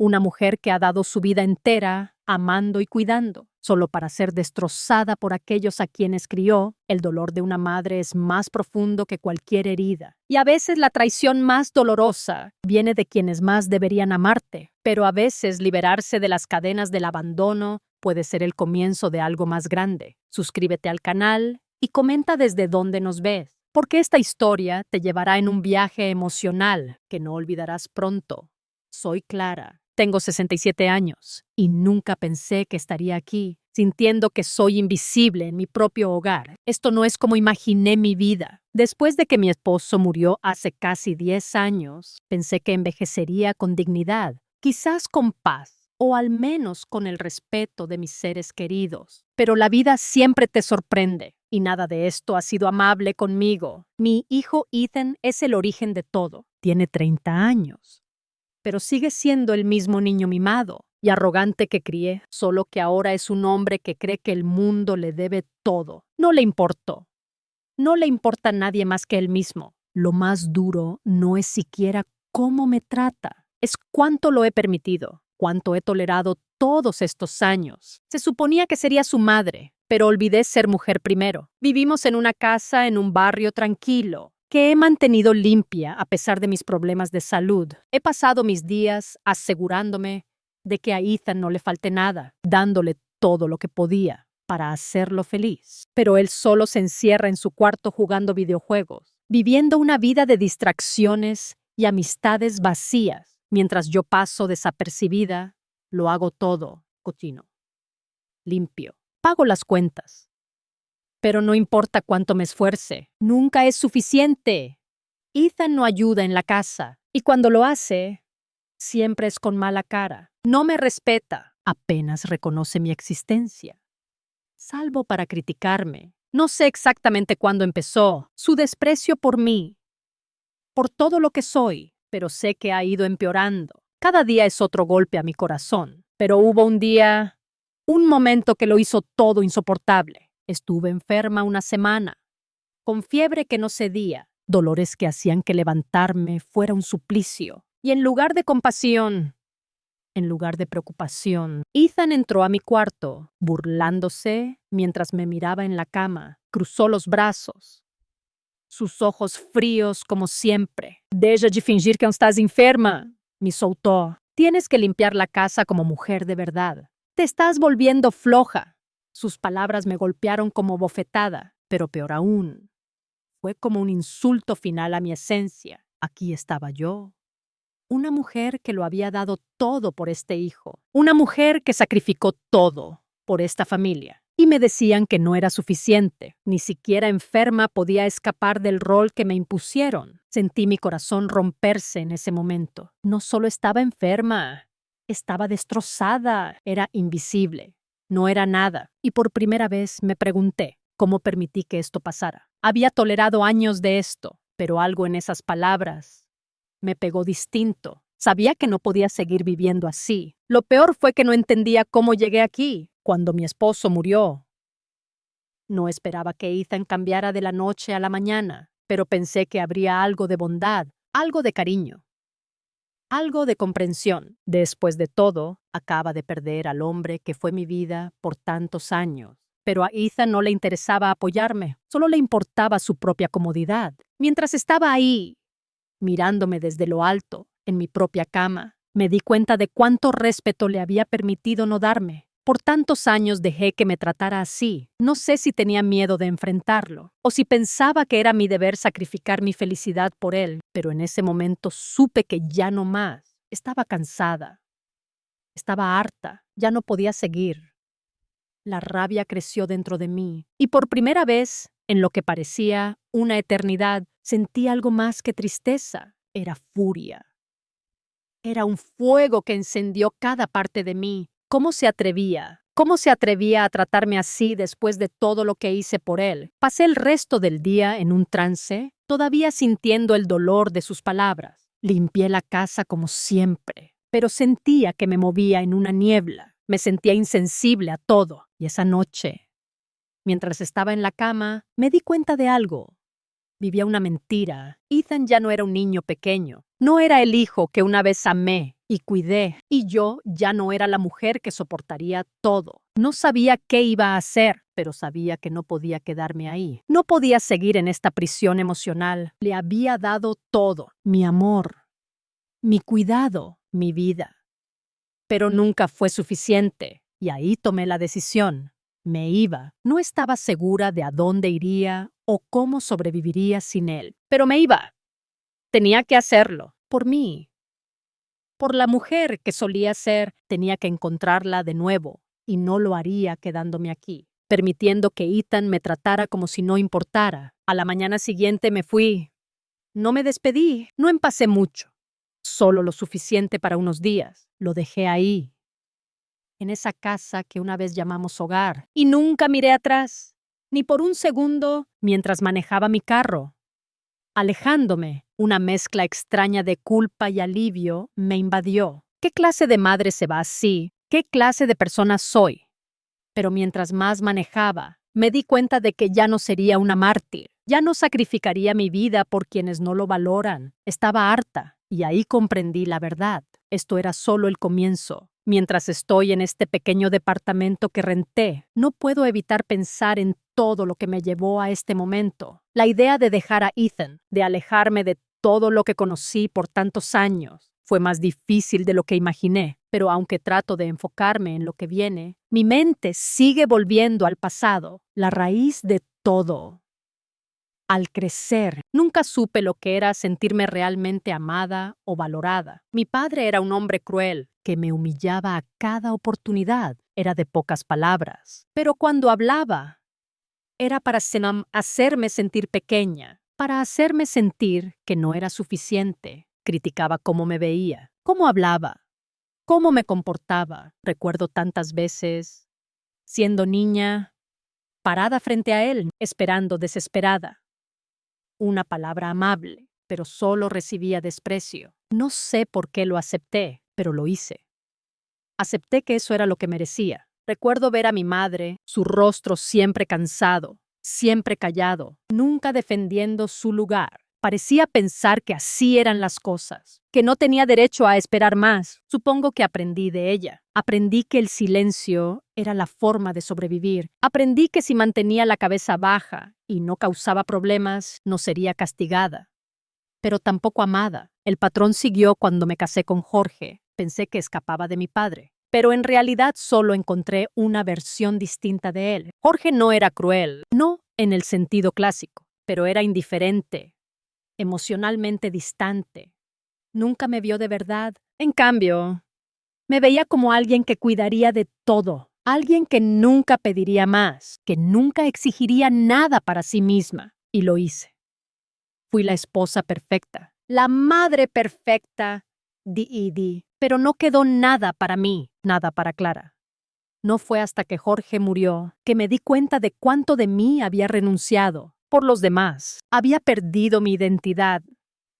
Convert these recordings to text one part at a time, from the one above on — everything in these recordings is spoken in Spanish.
Una mujer que ha dado su vida entera amando y cuidando, solo para ser destrozada por aquellos a quienes crió. El dolor de una madre es más profundo que cualquier herida. Y a veces la traición más dolorosa viene de quienes más deberían amarte. Pero a veces liberarse de las cadenas del abandono puede ser el comienzo de algo más grande. Suscríbete al canal y comenta desde dónde nos ves, porque esta historia te llevará en un viaje emocional que no olvidarás pronto. Soy Clara. Tengo 67 años y nunca pensé que estaría aquí, sintiendo que soy invisible en mi propio hogar. Esto no es como imaginé mi vida. Después de que mi esposo murió hace casi 10 años, pensé que envejecería con dignidad, quizás con paz, o al menos con el respeto de mis seres queridos. Pero la vida siempre te sorprende, y nada de esto ha sido amable conmigo. Mi hijo Ethan es el origen de todo. Tiene 30 años. Pero sigue siendo el mismo niño mimado y arrogante que crié, solo que ahora es un hombre que cree que el mundo le debe todo. No le importó. No le importa a nadie más que él mismo. Lo más duro no es siquiera cómo me trata, es cuánto lo he permitido, cuánto he tolerado todos estos años. Se suponía que sería su madre, pero olvidé ser mujer primero. Vivimos en una casa en un barrio tranquilo, que he mantenido limpia a pesar de mis problemas de salud. He pasado mis días asegurándome de que a Ethan no le falte nada, dándole todo lo que podía para hacerlo feliz. Pero él solo se encierra en su cuarto jugando videojuegos, viviendo una vida de distracciones y amistades vacías. Mientras yo paso desapercibida, lo hago todo cochino, limpio. Pago las cuentas. Pero no importa cuánto me esfuerce, nunca es suficiente. Ethan no ayuda en la casa, y cuando lo hace, siempre es con mala cara. No me respeta, apenas reconoce mi existencia. Salvo para criticarme. No sé exactamente cuándo empezó su desprecio por mí, por todo lo que soy, pero sé que ha ido empeorando. Cada día es otro golpe a mi corazón, pero hubo un momento que lo hizo todo insoportable. Estuve enferma una semana, con fiebre que no cedía, dolores que hacían que levantarme fuera un suplicio. Y en lugar de compasión, en lugar de preocupación, Ethan entró a mi cuarto, burlándose mientras me miraba en la cama. Cruzó los brazos, sus ojos fríos como siempre. «Deja de fingir que no estás enferma», me soltó. «Tienes que limpiar la casa como mujer de verdad. Te estás volviendo floja». Sus palabras me golpearon como bofetada, pero peor aún, fue como un insulto final a mi esencia. Aquí estaba yo, una mujer que lo había dado todo por este hijo, una mujer que sacrificó todo por esta familia. Y me decían que no era suficiente, ni siquiera enferma podía escapar del rol que me impusieron. Sentí mi corazón romperse en ese momento. No solo estaba enferma, estaba destrozada, era invisible. No era nada, y por primera vez me pregunté cómo permití que esto pasara. Había tolerado años de esto, pero algo en esas palabras me pegó distinto. Sabía que no podía seguir viviendo así. Lo peor fue que no entendía cómo llegué aquí, cuando mi esposo murió. No esperaba que Ethan cambiara de la noche a la mañana, pero pensé que habría algo de bondad, algo de cariño. Algo de comprensión. Después de todo, acaba de perder al hombre que fue mi vida por tantos años. Pero a Ethan no le interesaba apoyarme, solo le importaba su propia comodidad. Mientras estaba ahí, mirándome desde lo alto, en mi propia cama, me di cuenta de cuánto respeto le había permitido no darme. Por tantos años dejé que me tratara así. No sé si tenía miedo de enfrentarlo, o si pensaba que era mi deber sacrificar mi felicidad por él, pero en ese momento supe que ya no más. Estaba cansada. Estaba harta. Ya no podía seguir. La rabia creció dentro de mí, y por primera vez, en lo que parecía una eternidad, sentí algo más que tristeza. Era furia. Era un fuego que encendió cada parte de mí. ¿Cómo se atrevía? ¿Cómo se atrevía a tratarme así después de todo lo que hice por él? Pasé el resto del día en un trance, todavía sintiendo el dolor de sus palabras. Limpié la casa como siempre, pero sentía que me movía en una niebla. Me sentía insensible a todo. Y esa noche, mientras estaba en la cama, me di cuenta de algo. Vivía una mentira. Ethan ya no era un niño pequeño. No era el hijo que una vez amé y cuidé, y yo ya no era la mujer que soportaría todo. No sabía qué iba a hacer, pero sabía que no podía quedarme ahí. No podía seguir en esta prisión emocional. Le había dado todo, mi amor, mi cuidado, mi vida. Pero nunca fue suficiente, y ahí tomé la decisión. Me iba. No estaba segura de a dónde iría o cómo sobreviviría sin él, pero me iba. Tenía que hacerlo, por mí. Por la mujer que solía ser, tenía que encontrarla de nuevo, y no lo haría quedándome aquí, permitiendo que Ethan me tratara como si no importara. A la mañana siguiente me fui. No me despedí, no empacé mucho, solo lo suficiente para unos días. Lo dejé ahí, en esa casa que una vez llamamos hogar, y nunca miré atrás, ni por un segundo mientras manejaba mi carro. Alejándome, una mezcla extraña de culpa y alivio me invadió. ¿Qué clase de madre se va así? ¿Qué clase de persona soy? Pero mientras más manejaba, me di cuenta de que ya no sería una mártir. Ya no sacrificaría mi vida por quienes no lo valoran. Estaba harta, y ahí comprendí la verdad. Esto era solo el comienzo. Mientras estoy en este pequeño departamento que renté, no puedo evitar pensar en todo lo que me llevó a este momento. La idea de dejar a Ethan, de alejarme de todo lo que conocí por tantos años, fue más difícil de lo que imaginé. Pero aunque trato de enfocarme en lo que viene, mi mente sigue volviendo al pasado, la raíz de todo. Al crecer, nunca supe lo que era sentirme realmente amada o valorada. Mi padre era un hombre cruel, que me humillaba a cada oportunidad. Era de pocas palabras. Pero cuando hablaba, era para hacerme sentir pequeña, para hacerme sentir que no era suficiente. Criticaba cómo me veía, cómo hablaba, cómo me comportaba. Recuerdo tantas veces, siendo niña, parada frente a él, esperando desesperada. Una palabra amable, pero solo recibía desprecio. No sé por qué lo acepté, pero lo hice. Acepté que eso era lo que merecía. Recuerdo ver a mi madre, su rostro siempre cansado, siempre callado, nunca defendiendo su lugar. Parecía pensar que así eran las cosas, que no tenía derecho a esperar más. Supongo que aprendí de ella. Aprendí que el silencio era la forma de sobrevivir. Aprendí que si mantenía la cabeza baja y no causaba problemas, no sería castigada. Pero tampoco amada. El patrón siguió cuando me casé con Jorge. Pensé que escapaba de mi padre. Pero en realidad solo encontré una versión distinta de él. Jorge no era cruel, no en el sentido clásico, pero era indiferente, emocionalmente distante. Nunca me vio de verdad. En cambio, me veía como alguien que cuidaría de todo, alguien que nunca pediría más, que nunca exigiría nada para sí misma. Y lo hice. Fui la esposa perfecta, la madre perfecta, pero no quedó nada para mí, nada para Clara. No fue hasta que Jorge murió que me di cuenta de cuánto de mí había renunciado por los demás. Había perdido mi identidad,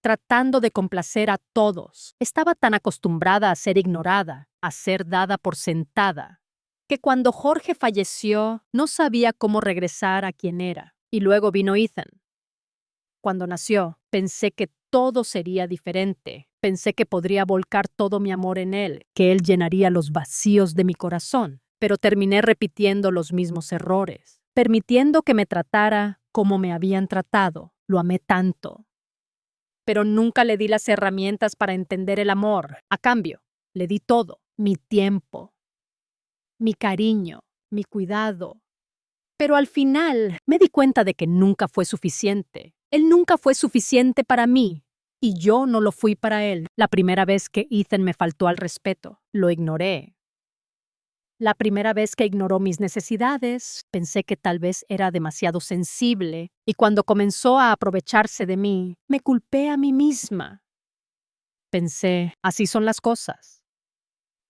tratando de complacer a todos. Estaba tan acostumbrada a ser ignorada, a ser dada por sentada, que cuando Jorge falleció no sabía cómo regresar a quien era. Y luego vino Ethan. Cuando nació, pensé que todo sería diferente. Pensé que podría volcar todo mi amor en él, que él llenaría los vacíos de mi corazón. Pero terminé repitiendo los mismos errores, permitiendo que me tratara como me habían tratado. Lo amé tanto. Pero nunca le di las herramientas para entender el amor. A cambio, le di todo, mi tiempo, mi cariño, mi cuidado. Pero al final me di cuenta de que nunca fue suficiente. Él nunca fue suficiente para mí, y yo no lo fui para él. La primera vez que Ethan me faltó al respeto, lo ignoré. La primera vez que ignoró mis necesidades, pensé que tal vez era demasiado sensible, y cuando comenzó a aprovecharse de mí, me culpé a mí misma. Pensé, así son las cosas.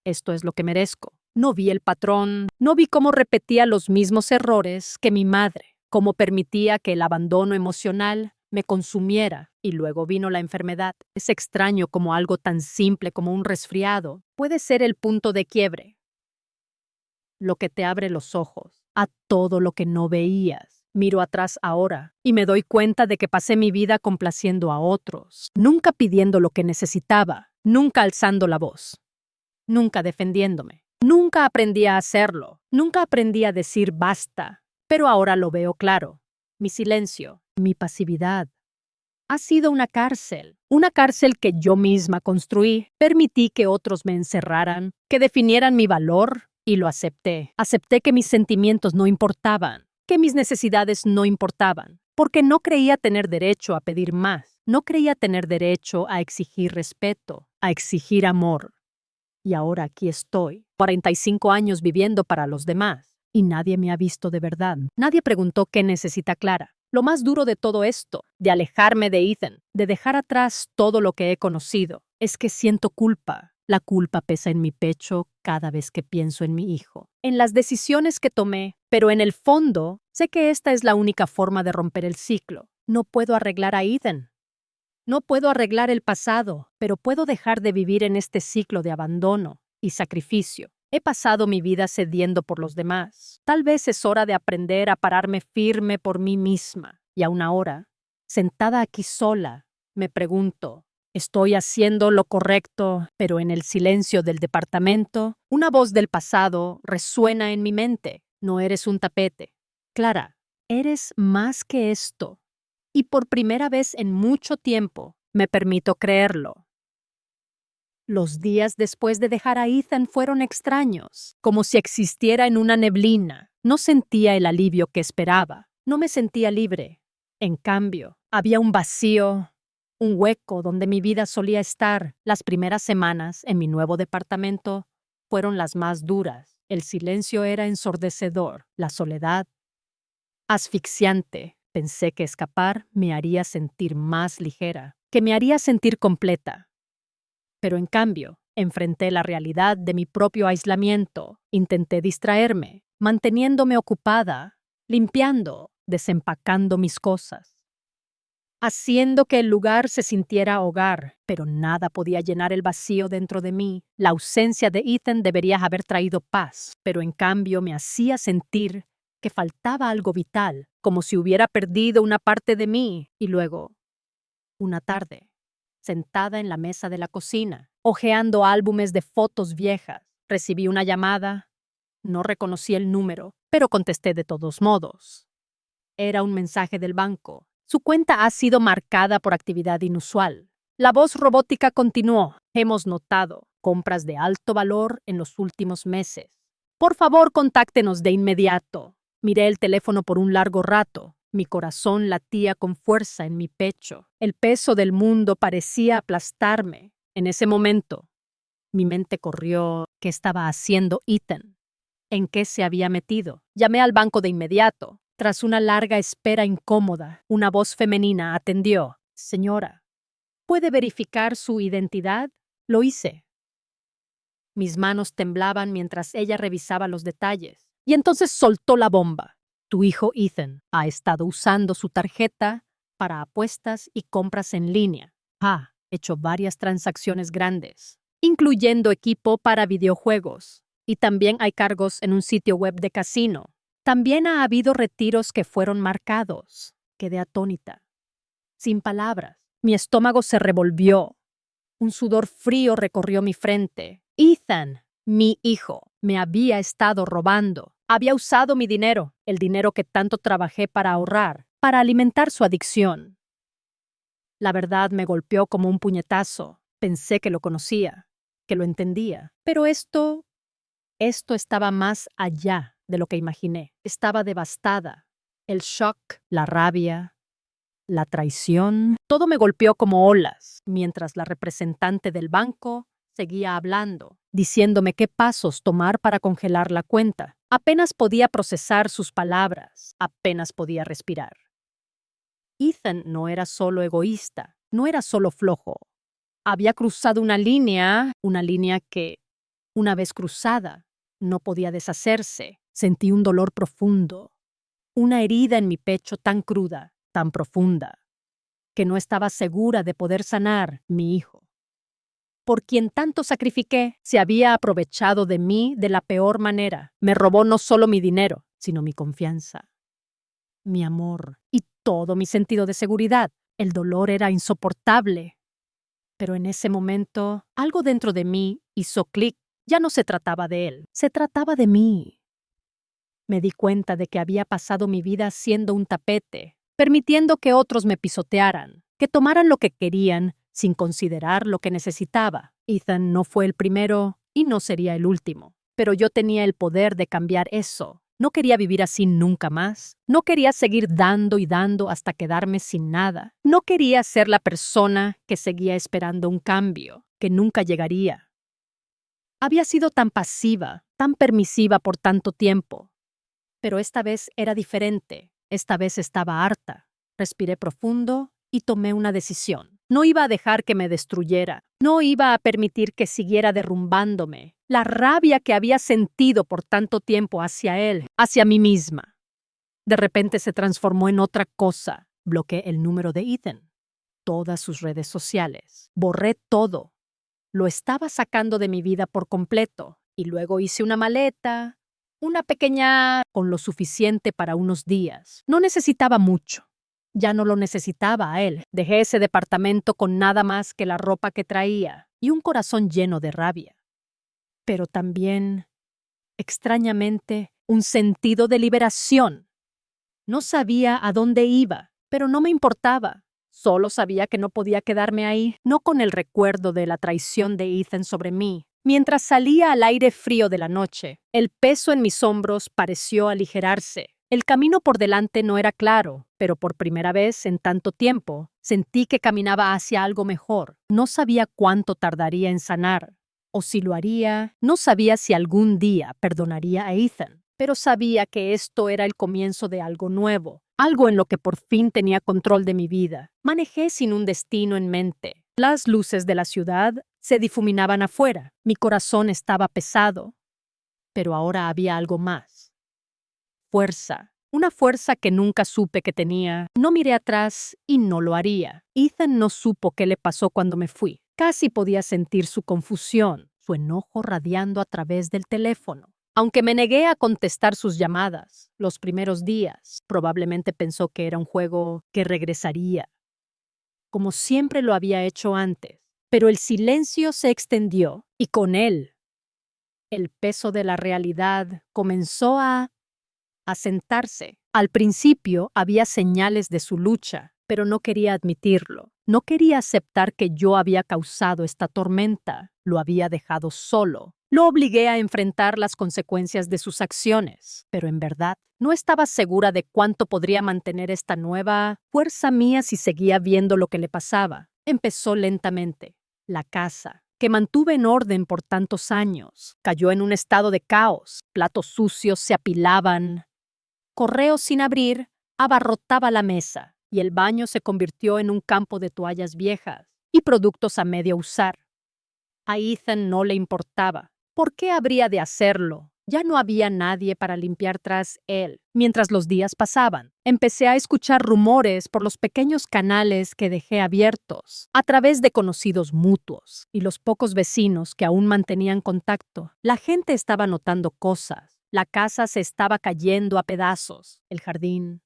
Esto es lo que merezco. No vi el patrón, no vi cómo repetía los mismos errores que mi madre, cómo permitía que el abandono emocional me consumiera, y luego vino la enfermedad. Es extraño cómo algo tan simple como un resfriado puede ser el punto de quiebre. Lo que te abre los ojos a todo lo que no veías. Miro atrás ahora y me doy cuenta de que pasé mi vida complaciendo a otros, nunca pidiendo lo que necesitaba. nunca alzando la voz, nunca defendiéndome. Nunca aprendí a hacerlo, nunca aprendí a decir basta, pero ahora lo veo claro. Mi silencio, mi pasividad, ha sido una cárcel que yo misma construí. Permití que otros me encerraran, que definieran mi valor y lo acepté. Acepté que mis sentimientos no importaban, que mis necesidades no importaban, porque no creía tener derecho a pedir más, no creía tener derecho a exigir respeto, a exigir amor. Y ahora aquí estoy, 45 años viviendo para los demás, y nadie me ha visto de verdad. Nadie preguntó qué necesita Clara. Lo más duro de todo esto, de alejarme de Ethan, de dejar atrás todo lo que he conocido, es que siento culpa. La culpa pesa en mi pecho cada vez que pienso en mi hijo, en las decisiones que tomé, pero en el fondo sé que esta es la única forma de romper el ciclo. No puedo arreglar a Ethan. No puedo arreglar el pasado, pero puedo dejar de vivir en este ciclo de abandono y sacrificio. He pasado mi vida cediendo por los demás. Tal vez es hora de aprender a pararme firme por mí misma. Y aún ahora, sentada aquí sola, me pregunto, ¿estoy haciendo lo correcto? Pero en el silencio del departamento, una voz del pasado resuena en mi mente. No eres un tapete. Clara, eres más que esto. Y por primera vez en mucho tiempo me permito creerlo. Los días después de dejar a Ethan fueron extraños, como si existiera en una neblina. No sentía el alivio que esperaba. No me sentía libre. En cambio, había un vacío, un hueco donde mi vida solía estar. Las primeras semanas en mi nuevo departamento fueron las más duras. El silencio era ensordecedor, la soledad asfixiante. Pensé que escapar me haría sentir más ligera, que me haría sentir completa. Pero en cambio, enfrenté la realidad de mi propio aislamiento. Intenté distraerme, manteniéndome ocupada, limpiando, desempacando mis cosas, haciendo que el lugar se sintiera hogar, pero nada podía llenar el vacío dentro de mí. La ausencia de Ethan debería haber traído paz, pero en cambio me hacía sentir que faltaba algo vital, como si hubiera perdido una parte de mí. Y luego, una tarde, sentada en la mesa de la cocina, hojeando álbumes de fotos viejas, recibí una llamada. No reconocí el número, pero contesté de todos modos. Era un mensaje del banco. Su cuenta ha sido marcada por actividad inusual. La voz robótica continuó. Hemos notado compras de alto valor en los últimos meses. Por favor, contáctenos de inmediato. Miré el teléfono por un largo rato. Mi corazón latía con fuerza en mi pecho. El peso del mundo parecía aplastarme. En ese momento, mi mente corrió. ¿Qué estaba haciendo Ethan? ¿En qué se había metido? Llamé al banco de inmediato. Tras una larga espera incómoda, una voz femenina atendió. Señora, ¿puede verificar su identidad? Lo hice. Mis manos temblaban mientras ella revisaba los detalles. Y entonces soltó la bomba. Tu hijo Ethan ha estado usando su tarjeta para apuestas y compras en línea. Ha hecho varias transacciones grandes, incluyendo equipo para videojuegos. Y también hay cargos en un sitio web de casino. También ha habido retiros que fueron marcados. Quedé atónita. Sin palabras. Mi estómago se revolvió. Un sudor frío recorrió mi frente. Ethan, mi hijo, me había estado robando. Había usado mi dinero, el dinero que tanto trabajé para ahorrar, para alimentar su adicción. La verdad me golpeó como un puñetazo. Pensé que lo conocía, que lo entendía. Pero esto estaba más allá de lo que imaginé. Estaba devastada. El shock, la rabia, la traición, todo me golpeó como olas, mientras la representante del banco seguía hablando, diciéndome qué pasos tomar para congelar la cuenta. Apenas podía procesar sus palabras, apenas podía respirar. Ethan no era solo egoísta, no era solo flojo. Había cruzado una línea que, una vez cruzada, no podía deshacerse. Sentí un dolor profundo, una herida en mi pecho tan cruda, tan profunda, que no estaba segura de poder sanar. Mi hijo, por quien tanto sacrifiqué, se había aprovechado de mí de la peor manera. Me robó no solo mi dinero, sino mi confianza, mi amor y todo mi sentido de seguridad. El dolor era insoportable. Pero en ese momento, algo dentro de mí hizo clic. Ya no se trataba de él, se trataba de mí. Me di cuenta de que había pasado mi vida siendo un tapete, permitiendo que otros me pisotearan, que tomaran lo que querían sin considerar lo que necesitaba. Ethan no fue el primero y no sería el último, pero yo tenía el poder de cambiar eso. No quería vivir así nunca más. No quería seguir dando y dando hasta quedarme sin nada. No quería ser la persona que seguía esperando un cambio, que nunca llegaría. Había sido tan pasiva, tan permisiva por tanto tiempo. Pero esta vez era diferente. Esta vez estaba harta. Respiré profundo y tomé una decisión. No iba a dejar que me destruyera. No iba a permitir que siguiera derrumbándome. La rabia que había sentido por tanto tiempo hacia él, hacia mí misma. De repente se transformó en otra cosa. Bloqueé el número de Ethan, todas sus redes sociales. Borré todo. Lo estaba sacando de mi vida por completo. Y luego hice una maleta, una pequeña, con lo suficiente para unos días. No necesitaba mucho. Ya no lo necesitaba a él. Dejé ese departamento con nada más que la ropa que traía y un corazón lleno de rabia. Pero también, extrañamente, un sentido de liberación. No sabía a dónde iba, pero no me importaba. Solo sabía que no podía quedarme ahí, no con el recuerdo de la traición de Ethan sobre mí. Mientras salía al aire frío de la noche, el peso en mis hombros pareció aligerarse. El camino por delante no era claro, pero por primera vez en tanto tiempo sentí que caminaba hacia algo mejor. No sabía cuánto tardaría en sanar, o si lo haría. No sabía si algún día perdonaría a Ethan, pero sabía que esto era el comienzo de algo nuevo, algo en lo que por fin tenía control de mi vida. Manejé sin un destino en mente. Las luces de la ciudad se difuminaban afuera. Mi corazón estaba pesado, pero ahora había algo más. Fuerza. Una fuerza que nunca supe que tenía. No miré atrás y no lo haría. Ethan no supo qué le pasó cuando me fui. Casi podía sentir su confusión, su enojo radiando a través del teléfono. Aunque me negué a contestar sus llamadas los primeros días, probablemente pensó que era un juego que regresaría, como siempre lo había hecho antes. Pero el silencio se extendió y con él el peso de la realidad comenzó a sentarse. Al principio había señales de su lucha, pero no quería admitirlo. No quería aceptar que yo había causado esta tormenta. Lo había dejado solo. Lo obligué a enfrentar las consecuencias de sus acciones, pero en verdad no estaba segura de cuánto podría mantener esta nueva fuerza mía si seguía viendo lo que le pasaba. Empezó lentamente. La casa, que mantuve en orden por tantos años, cayó en un estado de caos. Platos sucios se apilaban. Correos sin abrir abarrotaba la mesa y el baño se convirtió en un campo de toallas viejas y productos a medio usar. A Ethan no le importaba. ¿Por qué habría de hacerlo? Ya no había nadie para limpiar tras él. Mientras los días pasaban, empecé a escuchar rumores por los pequeños canales que dejé abiertos, a través de conocidos mutuos y los pocos vecinos que aún mantenían contacto. La gente estaba notando cosas. La casa se estaba cayendo a pedazos. El jardín,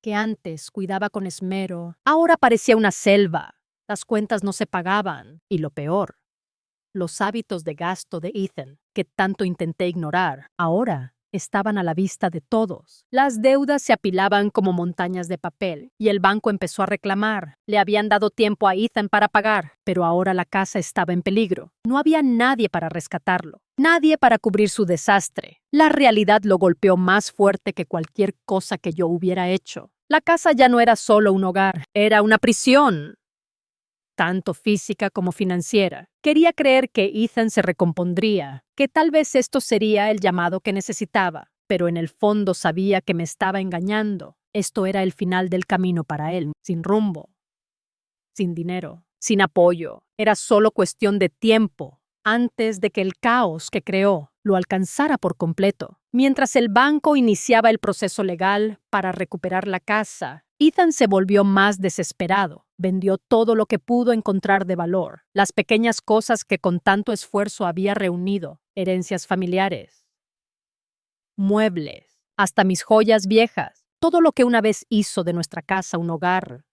que antes cuidaba con esmero, ahora parecía una selva. Las cuentas no se pagaban. Y lo peor, los hábitos de gasto de Ethan, que tanto intenté ignorar, ahora estaban a la vista de todos. Las deudas se apilaban como montañas de papel y el banco empezó a reclamar. Le habían dado tiempo a Ethan para pagar, pero ahora la casa estaba en peligro. No había nadie para rescatarlo, nadie para cubrir su desastre. La realidad lo golpeó más fuerte que cualquier cosa que yo hubiera hecho. La casa ya no era solo un hogar, era una prisión, tanto física como financiera. Quería creer que Ethan se recompondría, que tal vez esto sería el llamado que necesitaba, pero en el fondo sabía que me estaba engañando. Esto era el final del camino para él, sin rumbo, sin dinero, sin apoyo. Era solo cuestión de tiempo, antes de que el caos que creó lo alcanzara por completo. Mientras el banco iniciaba el proceso legal para recuperar la casa, Ethan se volvió más desesperado. Vendió todo lo que pudo encontrar de valor, las pequeñas cosas que con tanto esfuerzo había reunido, herencias familiares, muebles, hasta mis joyas viejas, todo lo que una vez hizo de nuestra casa un hogar.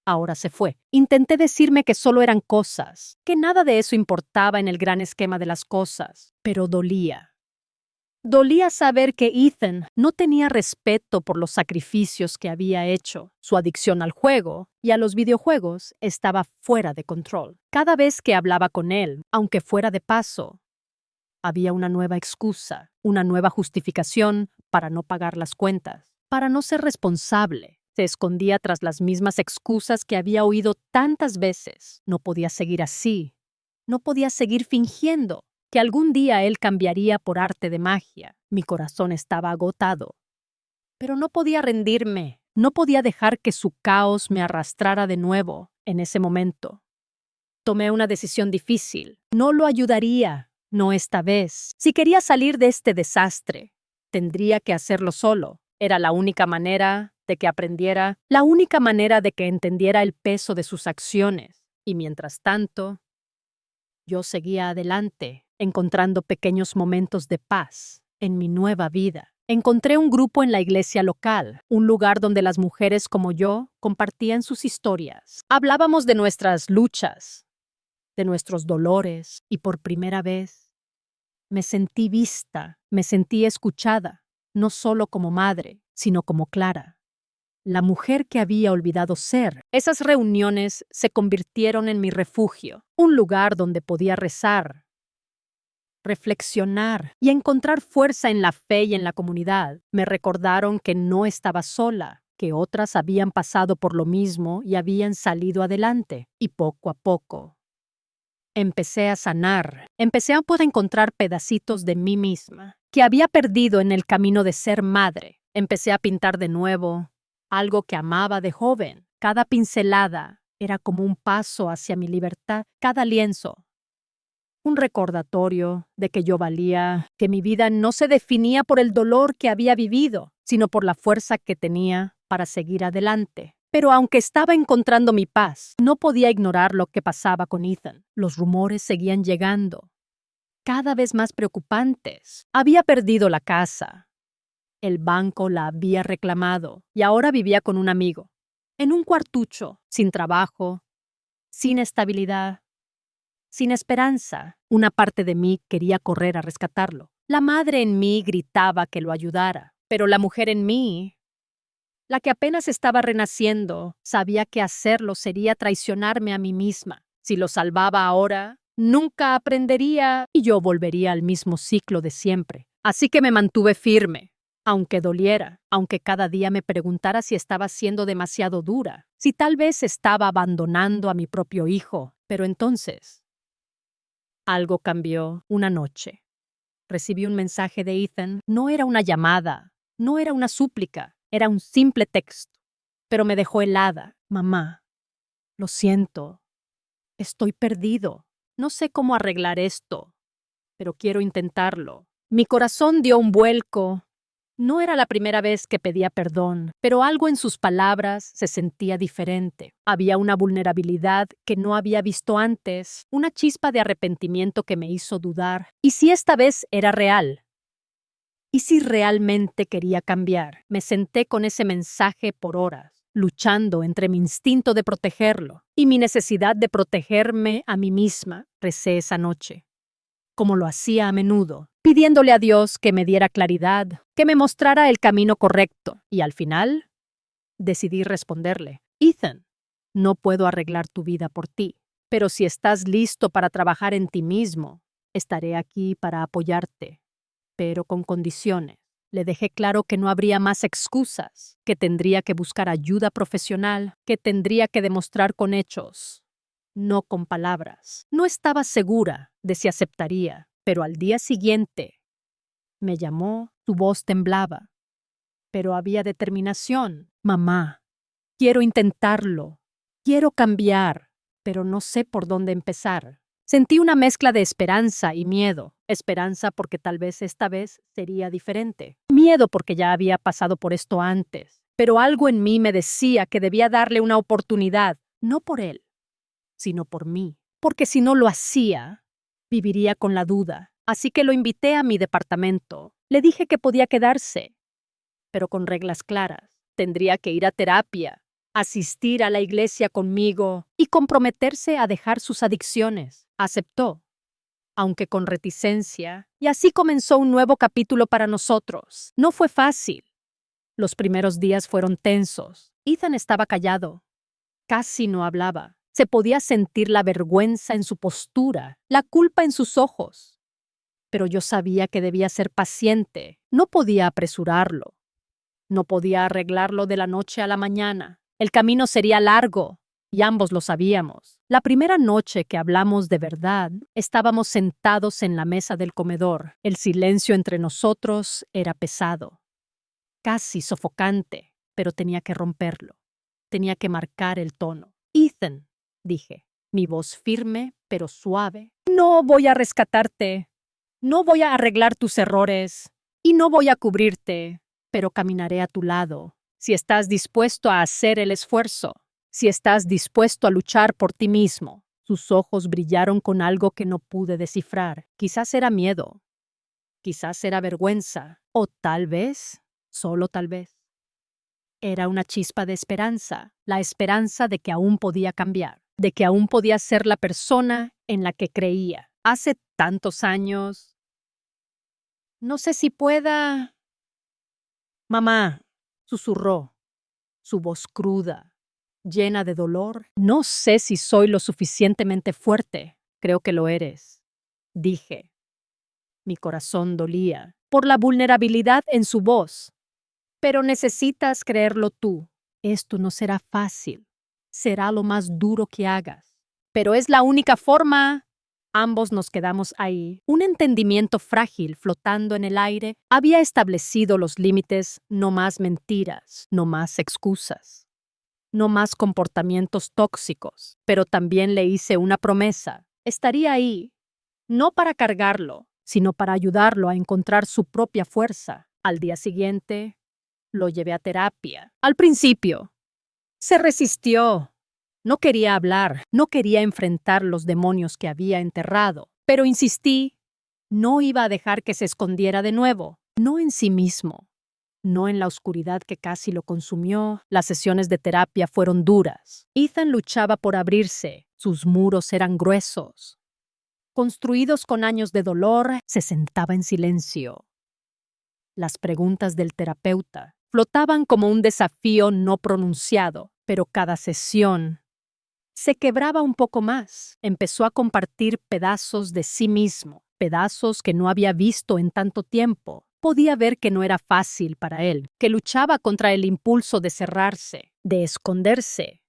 Ahora se fue. Intenté decirme que solo eran cosas, que nada de eso importaba en el gran esquema de las cosas, pero dolía. Dolía saber que Ethan no tenía respeto por los sacrificios que había hecho. Su adicción al juego y a los videojuegos estaba fuera de control. Cada vez que hablaba con él, aunque fuera de paso, había una nueva excusa, una nueva justificación para no pagar las cuentas, para no ser responsable. Se escondía tras las mismas excusas que había oído tantas veces. No podía seguir así. No podía seguir fingiendo que algún día él cambiaría por arte de magia. Mi corazón estaba agotado. Pero no podía rendirme. No podía dejar que su caos me arrastrara de nuevo en ese momento. Tomé una decisión difícil. No lo ayudaría. No esta vez. Si quería salir de este desastre, tendría que hacerlo solo. Era la única manera de que aprendiera, la única manera de que entendiera el peso de sus acciones. Y mientras tanto, yo seguía adelante, encontrando pequeños momentos de paz en mi nueva vida. Encontré un grupo en la iglesia local, un lugar donde las mujeres como yo compartían sus historias. Hablábamos de nuestras luchas, de nuestros dolores, y por primera vez me sentí vista, me sentí escuchada, no solo como madre, sino como Clara, la mujer que había olvidado ser. Esas reuniones se convirtieron en mi refugio, un lugar donde podía rezar, reflexionar y encontrar fuerza en la fe y en la comunidad. Me recordaron que no estaba sola, que otras habían pasado por lo mismo y habían salido adelante. Y poco a poco empecé a sanar, empecé a poder encontrar pedacitos de mí misma que había perdido en el camino de ser madre. Empecé a pintar de nuevo, algo que amaba de joven. Cada pincelada era como un paso hacia mi libertad, cada lienzo un recordatorio de que yo valía, que mi vida no se definía por el dolor que había vivido, sino por la fuerza que tenía para seguir adelante. Pero aunque estaba encontrando mi paz, no podía ignorar lo que pasaba con Ethan. Los rumores seguían llegando, cada vez más preocupantes. Había perdido la casa. El banco la había reclamado y ahora vivía con un amigo, en un cuartucho, sin trabajo, sin estabilidad, sin esperanza. Una parte de mí quería correr a rescatarlo. La madre en mí gritaba que lo ayudara, pero la mujer en mí, la que apenas estaba renaciendo, sabía que hacerlo sería traicionarme a mí misma. Si lo salvaba ahora, nunca aprendería y yo volvería al mismo ciclo de siempre. Así que me mantuve firme, aunque doliera, aunque cada día me preguntara si estaba siendo demasiado dura, si tal vez estaba abandonando a mi propio hijo. Pero entonces algo cambió una noche. Recibí un mensaje de Ethan. No era una llamada, no era una súplica, era un simple texto. Pero me dejó helada. Mamá, lo siento. Estoy perdido. No sé cómo arreglar esto, pero quiero intentarlo. Mi corazón dio un vuelco. No era la primera vez que pedía perdón, pero algo en sus palabras se sentía diferente. Había una vulnerabilidad que no había visto antes, una chispa de arrepentimiento que me hizo dudar. ¿Y si esta vez era real? ¿Y si realmente quería cambiar? Me senté con ese mensaje por horas, luchando entre mi instinto de protegerlo y mi necesidad de protegerme a mí misma. Recé esa noche, como lo hacía a menudo, pidiéndole a Dios que me diera claridad, que me mostrara el camino correcto. Y al final, decidí responderle: Ethan, no puedo arreglar tu vida por ti, pero si estás listo para trabajar en ti mismo, estaré aquí para apoyarte, pero con condiciones. Le dejé claro que no habría más excusas, que tendría que buscar ayuda profesional, que tendría que demostrar con hechos, no con palabras. No estaba segura de si aceptaría, pero al día siguiente me llamó, su voz temblaba, pero había determinación. Mamá, quiero intentarlo, quiero cambiar, pero no sé por dónde empezar. Sentí una mezcla de esperanza y miedo. Esperanza porque tal vez esta vez sería diferente. Miedo porque ya había pasado por esto antes. Pero algo en mí me decía que debía darle una oportunidad, no por él, sino por mí. Porque si no lo hacía, viviría con la duda. Así que lo invité a mi departamento. Le dije que podía quedarse, pero con reglas claras. Tendría que ir a terapia, asistir a la iglesia conmigo y comprometerse a dejar sus adicciones. Aceptó, aunque con reticencia, y así comenzó un nuevo capítulo para nosotros. No fue fácil. Los primeros días fueron tensos. Ethan estaba callado. Casi no hablaba. Se podía sentir la vergüenza en su postura, la culpa en sus ojos. Pero yo sabía que debía ser paciente. No podía apresurarlo. No podía arreglarlo de la noche a la mañana. El camino sería largo, y ambos lo sabíamos. La primera noche que hablamos de verdad, estábamos sentados en la mesa del comedor. El silencio entre nosotros era pesado, casi sofocante, pero tenía que romperlo. Tenía que marcar el tono. Ethan, dije, mi voz firme pero suave. No voy a rescatarte. No voy a arreglar tus errores. Y no voy a cubrirte, pero caminaré a tu lado. Si estás dispuesto a hacer el esfuerzo, si estás dispuesto a luchar por ti mismo. Sus ojos brillaron con algo que no pude descifrar. Quizás era miedo, quizás era vergüenza, o tal vez, solo tal vez, era una chispa de esperanza, la esperanza de que aún podía cambiar, de que aún podía ser la persona en la que creía. Hace tantos años. No sé si pueda. Mamá, susurró, su voz cruda, llena de dolor. No sé si soy lo suficientemente fuerte. Creo que lo eres, dije. Mi corazón dolía por la vulnerabilidad en su voz. Pero necesitas creerlo tú. Esto no será fácil. Será lo más duro que hagas. Pero es la única forma. Ambos nos quedamos ahí. Un entendimiento frágil flotando en el aire había establecido los límites. No más mentiras, no más excusas, no más comportamientos tóxicos. Pero también le hice una promesa. Estaría ahí, no para cargarlo, sino para ayudarlo a encontrar su propia fuerza. Al día siguiente, lo llevé a terapia. Al principio, se resistió. No quería hablar, no quería enfrentar los demonios que había enterrado, pero insistí. No iba a dejar que se escondiera de nuevo, no en sí mismo, no en la oscuridad que casi lo consumió. Las sesiones de terapia fueron duras. Ethan luchaba por abrirse, sus muros eran gruesos. Construidos con años de dolor, se sentaba en silencio. Las preguntas del terapeuta flotaban como un desafío no pronunciado, pero cada sesión se quebraba un poco más. Empezó a compartir pedazos de sí mismo, pedazos que no había visto en tanto tiempo. Podía ver que no era fácil para él, que luchaba contra el impulso de cerrarse, de esconderse.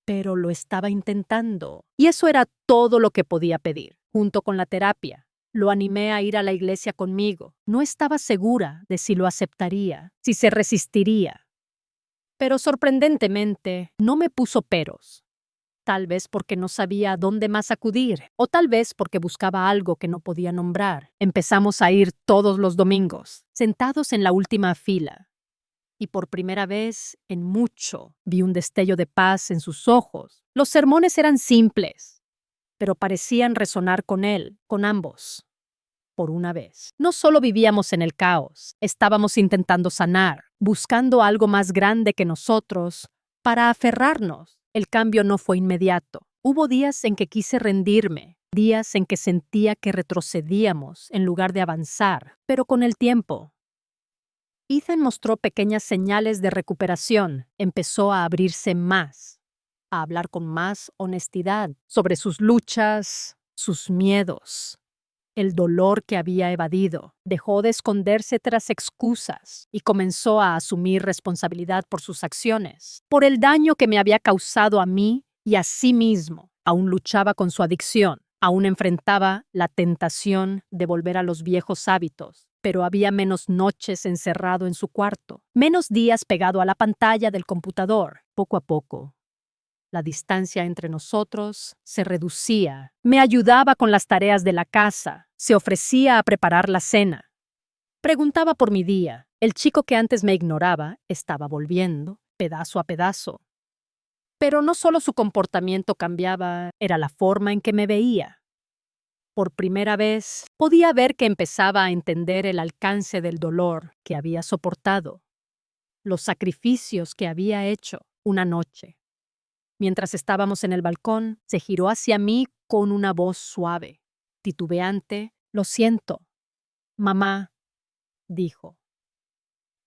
Pero lo estaba intentando, y eso era todo lo que podía pedir, junto con la terapia. Lo animé a ir a la iglesia conmigo. No estaba segura de si lo aceptaría, si se resistiría. Pero sorprendentemente, no me puso peros. Tal vez porque no sabía a dónde más acudir, o tal vez porque buscaba algo que no podía nombrar. Empezamos a ir todos los domingos, sentados en la última fila. Y por primera vez en mucho vi un destello de paz en sus ojos. Los sermones eran simples, pero parecían resonar con él, con ambos. Por una vez. No solo vivíamos en el caos, estábamos intentando sanar, buscando algo más grande que nosotros para aferrarnos. El cambio no fue inmediato. Hubo días en que quise rendirme, días en que sentía que retrocedíamos en lugar de avanzar, pero con el tiempo. Ethan mostró pequeñas señales de recuperación, empezó a abrirse más, a hablar con más honestidad sobre sus luchas, sus miedos. El dolor que había evadido, dejó de esconderse tras excusas y comenzó a asumir responsabilidad por sus acciones, por el daño que me había causado a mí y a sí mismo. Aún luchaba con su adicción, aún enfrentaba la tentación de volver a los viejos hábitos, pero había menos noches encerrado en su cuarto, menos días pegado a la pantalla del computador. Poco a poco, la distancia entre nosotros se reducía. Me ayudaba con las tareas de la casa. Se ofrecía a preparar la cena. Preguntaba por mi día. El chico que antes me ignoraba estaba volviendo, pedazo a pedazo. Pero no solo su comportamiento cambiaba, era la forma en que me veía. Por primera vez, podía ver que empezaba a entender el alcance del dolor que había soportado, los sacrificios que había hecho. Una noche, mientras estábamos en el balcón, se giró hacia mí con una voz suave, titubeante. «Lo siento, mamá», dijo,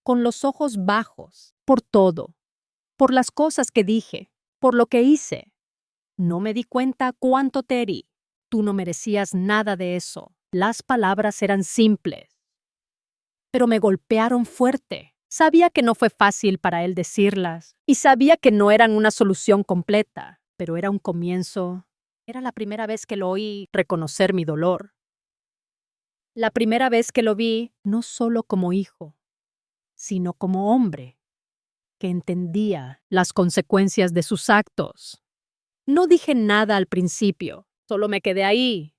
con los ojos bajos, por todo, por las cosas que dije, por lo que hice. No me di cuenta cuánto te herí. Tú no merecías nada de eso. Las palabras eran simples, pero me golpearon fuerte. Sabía que no fue fácil para él decirlas, y sabía que no eran una solución completa, pero era un comienzo. Era la primera vez que lo oí reconocer mi dolor. La primera vez que lo vi, no solo como hijo, sino como hombre, que entendía las consecuencias de sus actos. No dije nada al principio, solo me quedé ahí,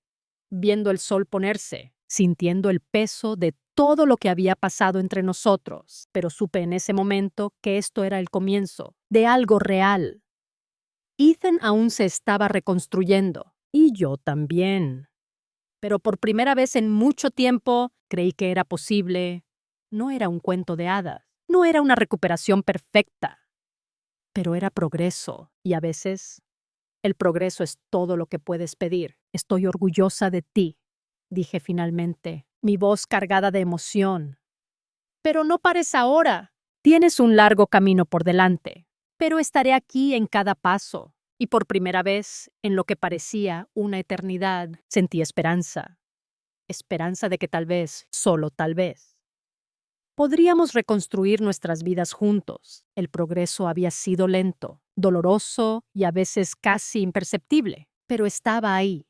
viendo el sol ponerse, sintiendo el peso de todo lo que había pasado entre nosotros, pero supe en ese momento que esto era el comienzo de algo real. Ethan aún se estaba reconstruyendo, y yo también. Pero por primera vez en mucho tiempo creí que era posible. No era un cuento de hadas, no era una recuperación perfecta, pero era progreso, y a veces el progreso es todo lo que puedes pedir. Estoy orgullosa de ti, dije finalmente, mi voz cargada de emoción. Pero no pares ahora. Tienes un largo camino por delante, pero estaré aquí en cada paso. Y por primera vez, en lo que parecía una eternidad, sentí esperanza. Esperanza de que tal vez, solo tal vez, podríamos reconstruir nuestras vidas juntos. El progreso había sido lento, doloroso y a veces casi imperceptible, pero estaba ahí.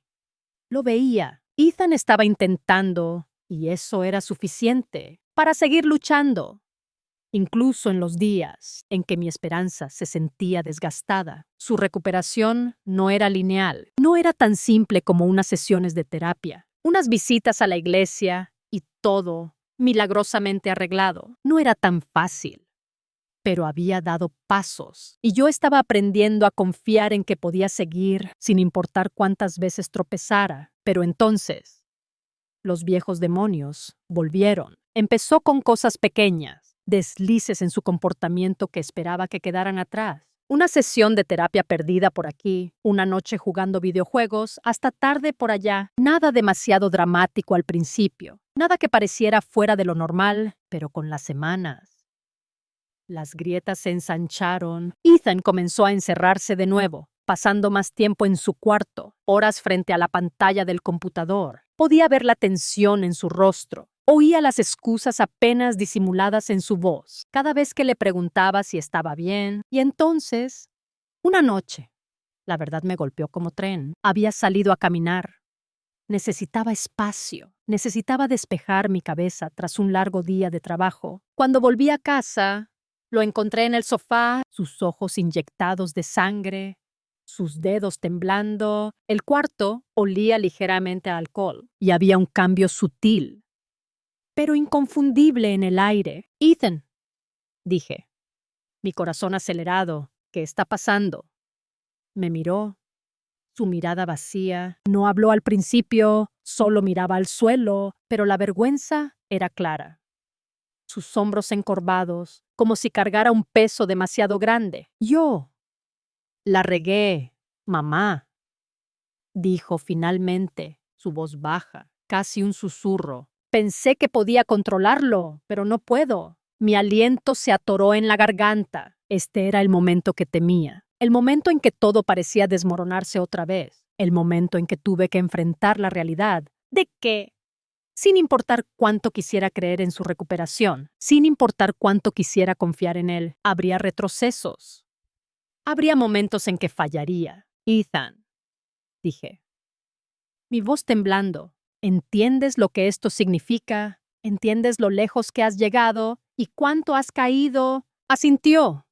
Lo veía. Ethan estaba intentando, y eso era suficiente para seguir luchando. Incluso en los días en que mi esperanza se sentía desgastada, su recuperación no era lineal, no era tan simple como unas sesiones de terapia, unas visitas a la iglesia y todo milagrosamente arreglado. No era tan fácil, pero había dado pasos y yo estaba aprendiendo a confiar en que podía seguir sin importar cuántas veces tropezara. Pero entonces, los viejos demonios volvieron. Empezó con cosas pequeñas, deslices en su comportamiento que esperaba que quedaran atrás. Una sesión de terapia perdida por aquí, una noche jugando videojuegos, hasta tarde por allá. Nada demasiado dramático al principio, nada que pareciera fuera de lo normal, pero con las semanas las grietas se ensancharon. Ethan comenzó a encerrarse de nuevo, pasando más tiempo en su cuarto, horas frente a la pantalla del computador. Podía ver la tensión en su rostro. Oía las excusas apenas disimuladas en su voz, cada vez que le preguntaba si estaba bien. Y entonces, una noche, la verdad me golpeó como tren. Había salido a caminar. Necesitaba espacio. Necesitaba despejar mi cabeza tras un largo día de trabajo. Cuando volví a casa, lo encontré en el sofá, sus ojos inyectados de sangre, sus dedos temblando. El cuarto olía ligeramente a alcohol y había un cambio sutil, pero inconfundible en el aire. «Ethan», dije, mi corazón acelerado. «¿Qué está pasando?» Me miró, su mirada vacía. No habló al principio, solo miraba al suelo, pero la vergüenza era clara. Sus hombros encorvados, como si cargara un peso demasiado grande. «Yo la regué, mamá», dijo finalmente, su voz baja, casi un susurro. Pensé que podía controlarlo, pero no puedo. Mi aliento se atoró en la garganta. Este era el momento que temía, el momento en que todo parecía desmoronarse otra vez, el momento en que tuve que enfrentar la realidad de que, sin importar cuánto quisiera creer en su recuperación, sin importar cuánto quisiera confiar en él, habría retrocesos. Habría momentos en que fallaría. «Ethan», dije, mi voz temblando, ¿entiendes lo que esto significa? ¿Entiendes lo lejos que has llegado y cuánto has caído? Asintió.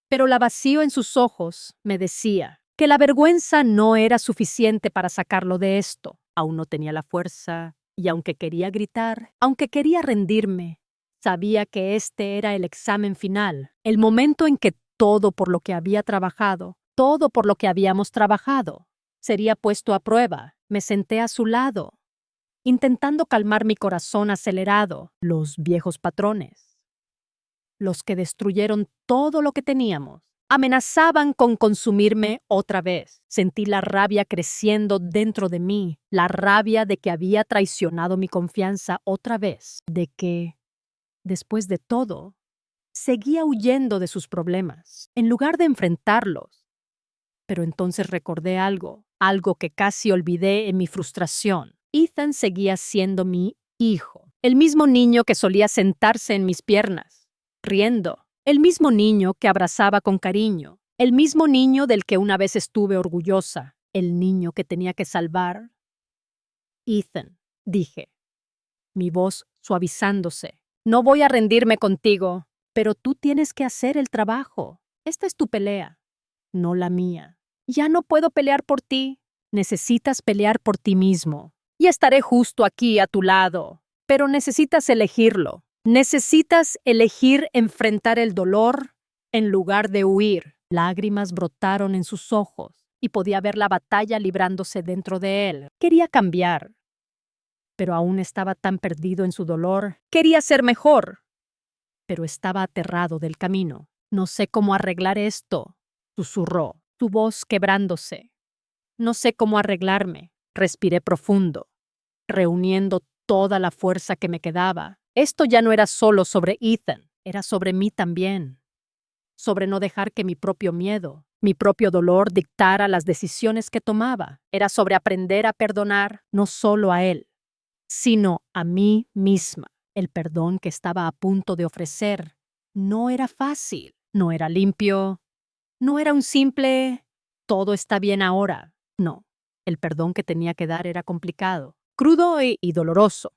Pero la vacío en sus ojos me decía que la vergüenza no era suficiente para sacarlo de esto. Aún no tenía la fuerza, y aunque quería gritar, aunque quería rendirme, sabía que este era el examen final, el momento en que todo por lo que había trabajado, todo por lo que habíamos trabajado, sería puesto a prueba. Me senté a su lado, intentando calmar mi corazón acelerado. Los viejos patrones, los que destruyeron todo lo que teníamos, Amenazaban con consumirme otra vez. Sentí la rabia creciendo dentro de mí, la rabia de que había traicionado mi confianza otra vez, de que, después de todo, seguía huyendo de sus problemas, en lugar de enfrentarlos. Pero entonces recordé algo que casi olvidé en mi frustración. Ethan seguía siendo mi hijo, el mismo niño que solía sentarse en mis piernas, riendo, el mismo niño que abrazaba con cariño, el mismo niño del que una vez estuve orgullosa, el niño que tenía que salvar. Ethan, dije, mi voz suavizándose, no voy a rendirme contigo, pero tú tienes que hacer el trabajo. Esta es tu pelea, no la mía. Ya no puedo pelear por ti. Necesitas pelear por ti mismo. Y estaré justo aquí a tu lado. Pero necesitas elegirlo. Necesitas elegir enfrentar el dolor en lugar de huir. Lágrimas brotaron en sus ojos y podía ver la batalla librándose dentro de él. Quería cambiar, pero aún estaba tan perdido en su dolor. Quería ser mejor, pero estaba aterrado del camino. No sé cómo arreglar esto, susurró, su voz quebrándose. No sé cómo arreglarme. Respiré profundo, reuniendo toda la fuerza que me quedaba. Esto ya no era solo sobre Ethan, era sobre mí también. Sobre no dejar que mi propio miedo, mi propio dolor dictara las decisiones que tomaba. Era sobre aprender a perdonar no solo a él, sino a mí misma. El perdón que estaba a punto de ofrecer no era fácil, no era limpio, no era un simple «todo está bien ahora». No, el perdón que tenía que dar era complicado, crudo y doloroso,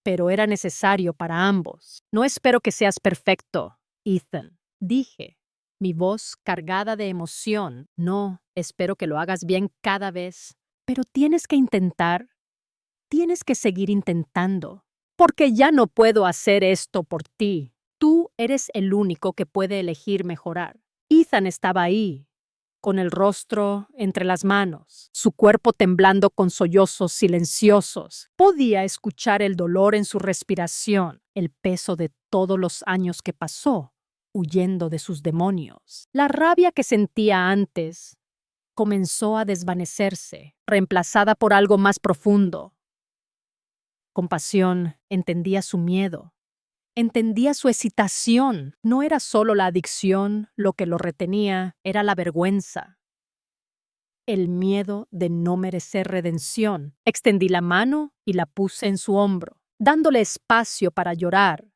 pero era necesario para ambos. No espero que seas perfecto, Ethan, dije, mi voz cargada de emoción. No, espero que lo hagas bien cada vez, pero tienes que intentar. Tienes que seguir intentando, porque ya no puedo hacer esto por ti. Tú eres el único que puede elegir mejorar. Ethan estaba ahí, con el rostro entre las manos, su cuerpo temblando con sollozos silenciosos. Podía escuchar el dolor en su respiración, el peso de todos los años que pasó, huyendo de sus demonios. La rabia que sentía antes comenzó a desvanecerse, reemplazada por algo más profundo. Compasión, entendía su miedo, entendía su excitación. No era solo la adicción lo que lo retenía, era la vergüenza. El miedo de no merecer redención. Extendí la mano y la puse en su hombro, dándole espacio para llorar,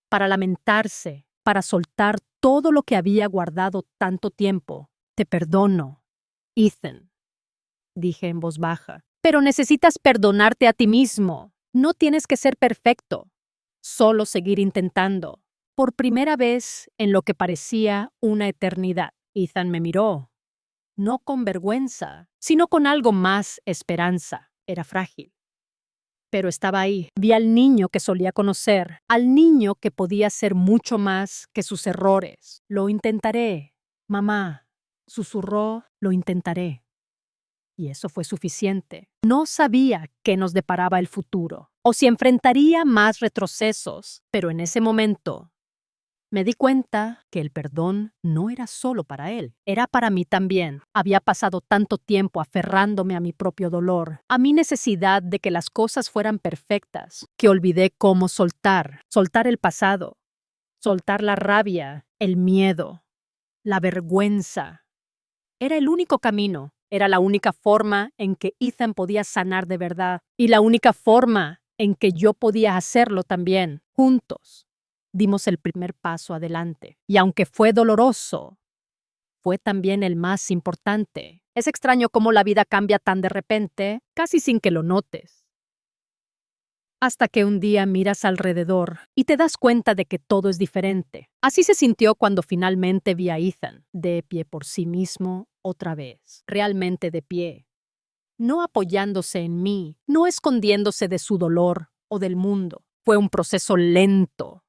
para lamentarse, para soltar todo lo que había guardado tanto tiempo. Te perdono, Ethan, dije en voz baja. Pero necesitas perdonarte a ti mismo. No tienes que ser perfecto. Solo seguir intentando. Por primera vez en lo que parecía una eternidad, Ethan me miró. No con vergüenza, sino con algo más esperanza. Era frágil. Pero estaba ahí. Vi al niño que solía conocer, al niño que podía ser mucho más que sus errores. Lo intentaré, mamá, susurró, lo intentaré. Y eso fue suficiente. No sabía qué nos deparaba el futuro, o si enfrentaría más retrocesos, pero en ese momento me di cuenta que el perdón no era solo para él, era para mí también. Había pasado tanto tiempo aferrándome a mi propio dolor, a mi necesidad de que las cosas fueran perfectas, que olvidé cómo soltar el pasado, soltar la rabia, el miedo, la vergüenza. Era el único camino. Era la única forma en que Ethan podía sanar de verdad y la única forma en que yo podía hacerlo también. Juntos dimos el primer paso adelante. Y aunque fue doloroso, fue también el más importante. Es extraño cómo la vida cambia tan de repente, casi sin que lo notes. Hasta que un día miras alrededor y te das cuenta de que todo es diferente. Así se sintió cuando finalmente vi a Ethan, de pie por sí mismo otra vez, realmente de pie. No apoyándose en mí, no escondiéndose de su dolor o del mundo. Fue un proceso lento,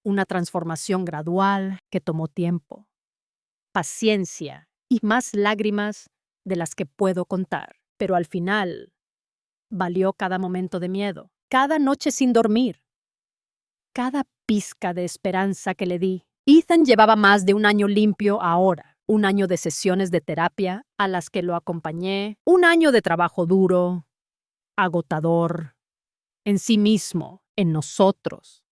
una transformación gradual que tomó tiempo, paciencia y más lágrimas de las que puedo contar. Pero al final, valió cada momento de miedo. Cada noche sin dormir, cada pizca de esperanza que le di, Ethan llevaba más de un año limpio ahora, un año de sesiones de terapia a las que lo acompañé, un año de trabajo duro, agotador, en sí mismo, en nosotros.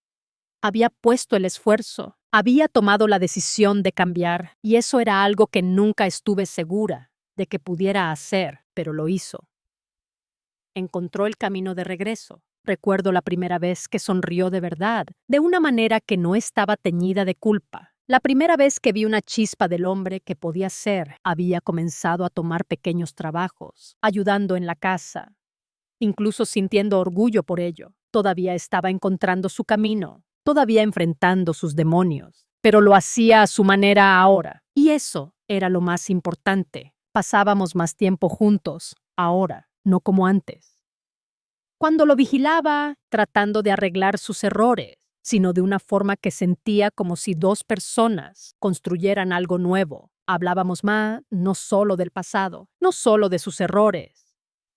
Había puesto el esfuerzo, había tomado la decisión de cambiar, y eso era algo que nunca estuve segura de que pudiera hacer, pero lo hizo. Encontró el camino de regreso. Recuerdo la primera vez que sonrió de verdad, de una manera que no estaba teñida de culpa. La primera vez que vi una chispa del hombre que podía ser, había comenzado a tomar pequeños trabajos, ayudando en la casa, incluso sintiendo orgullo por ello. Todavía estaba encontrando su camino, todavía enfrentando sus demonios, pero lo hacía a su manera ahora. Y eso era lo más importante. Pasábamos más tiempo juntos, ahora, no como antes. Cuando lo vigilaba, tratando de arreglar sus errores, sino de una forma que sentía como si dos personas construyeran algo nuevo. Hablábamos más no solo del pasado, no solo de sus errores,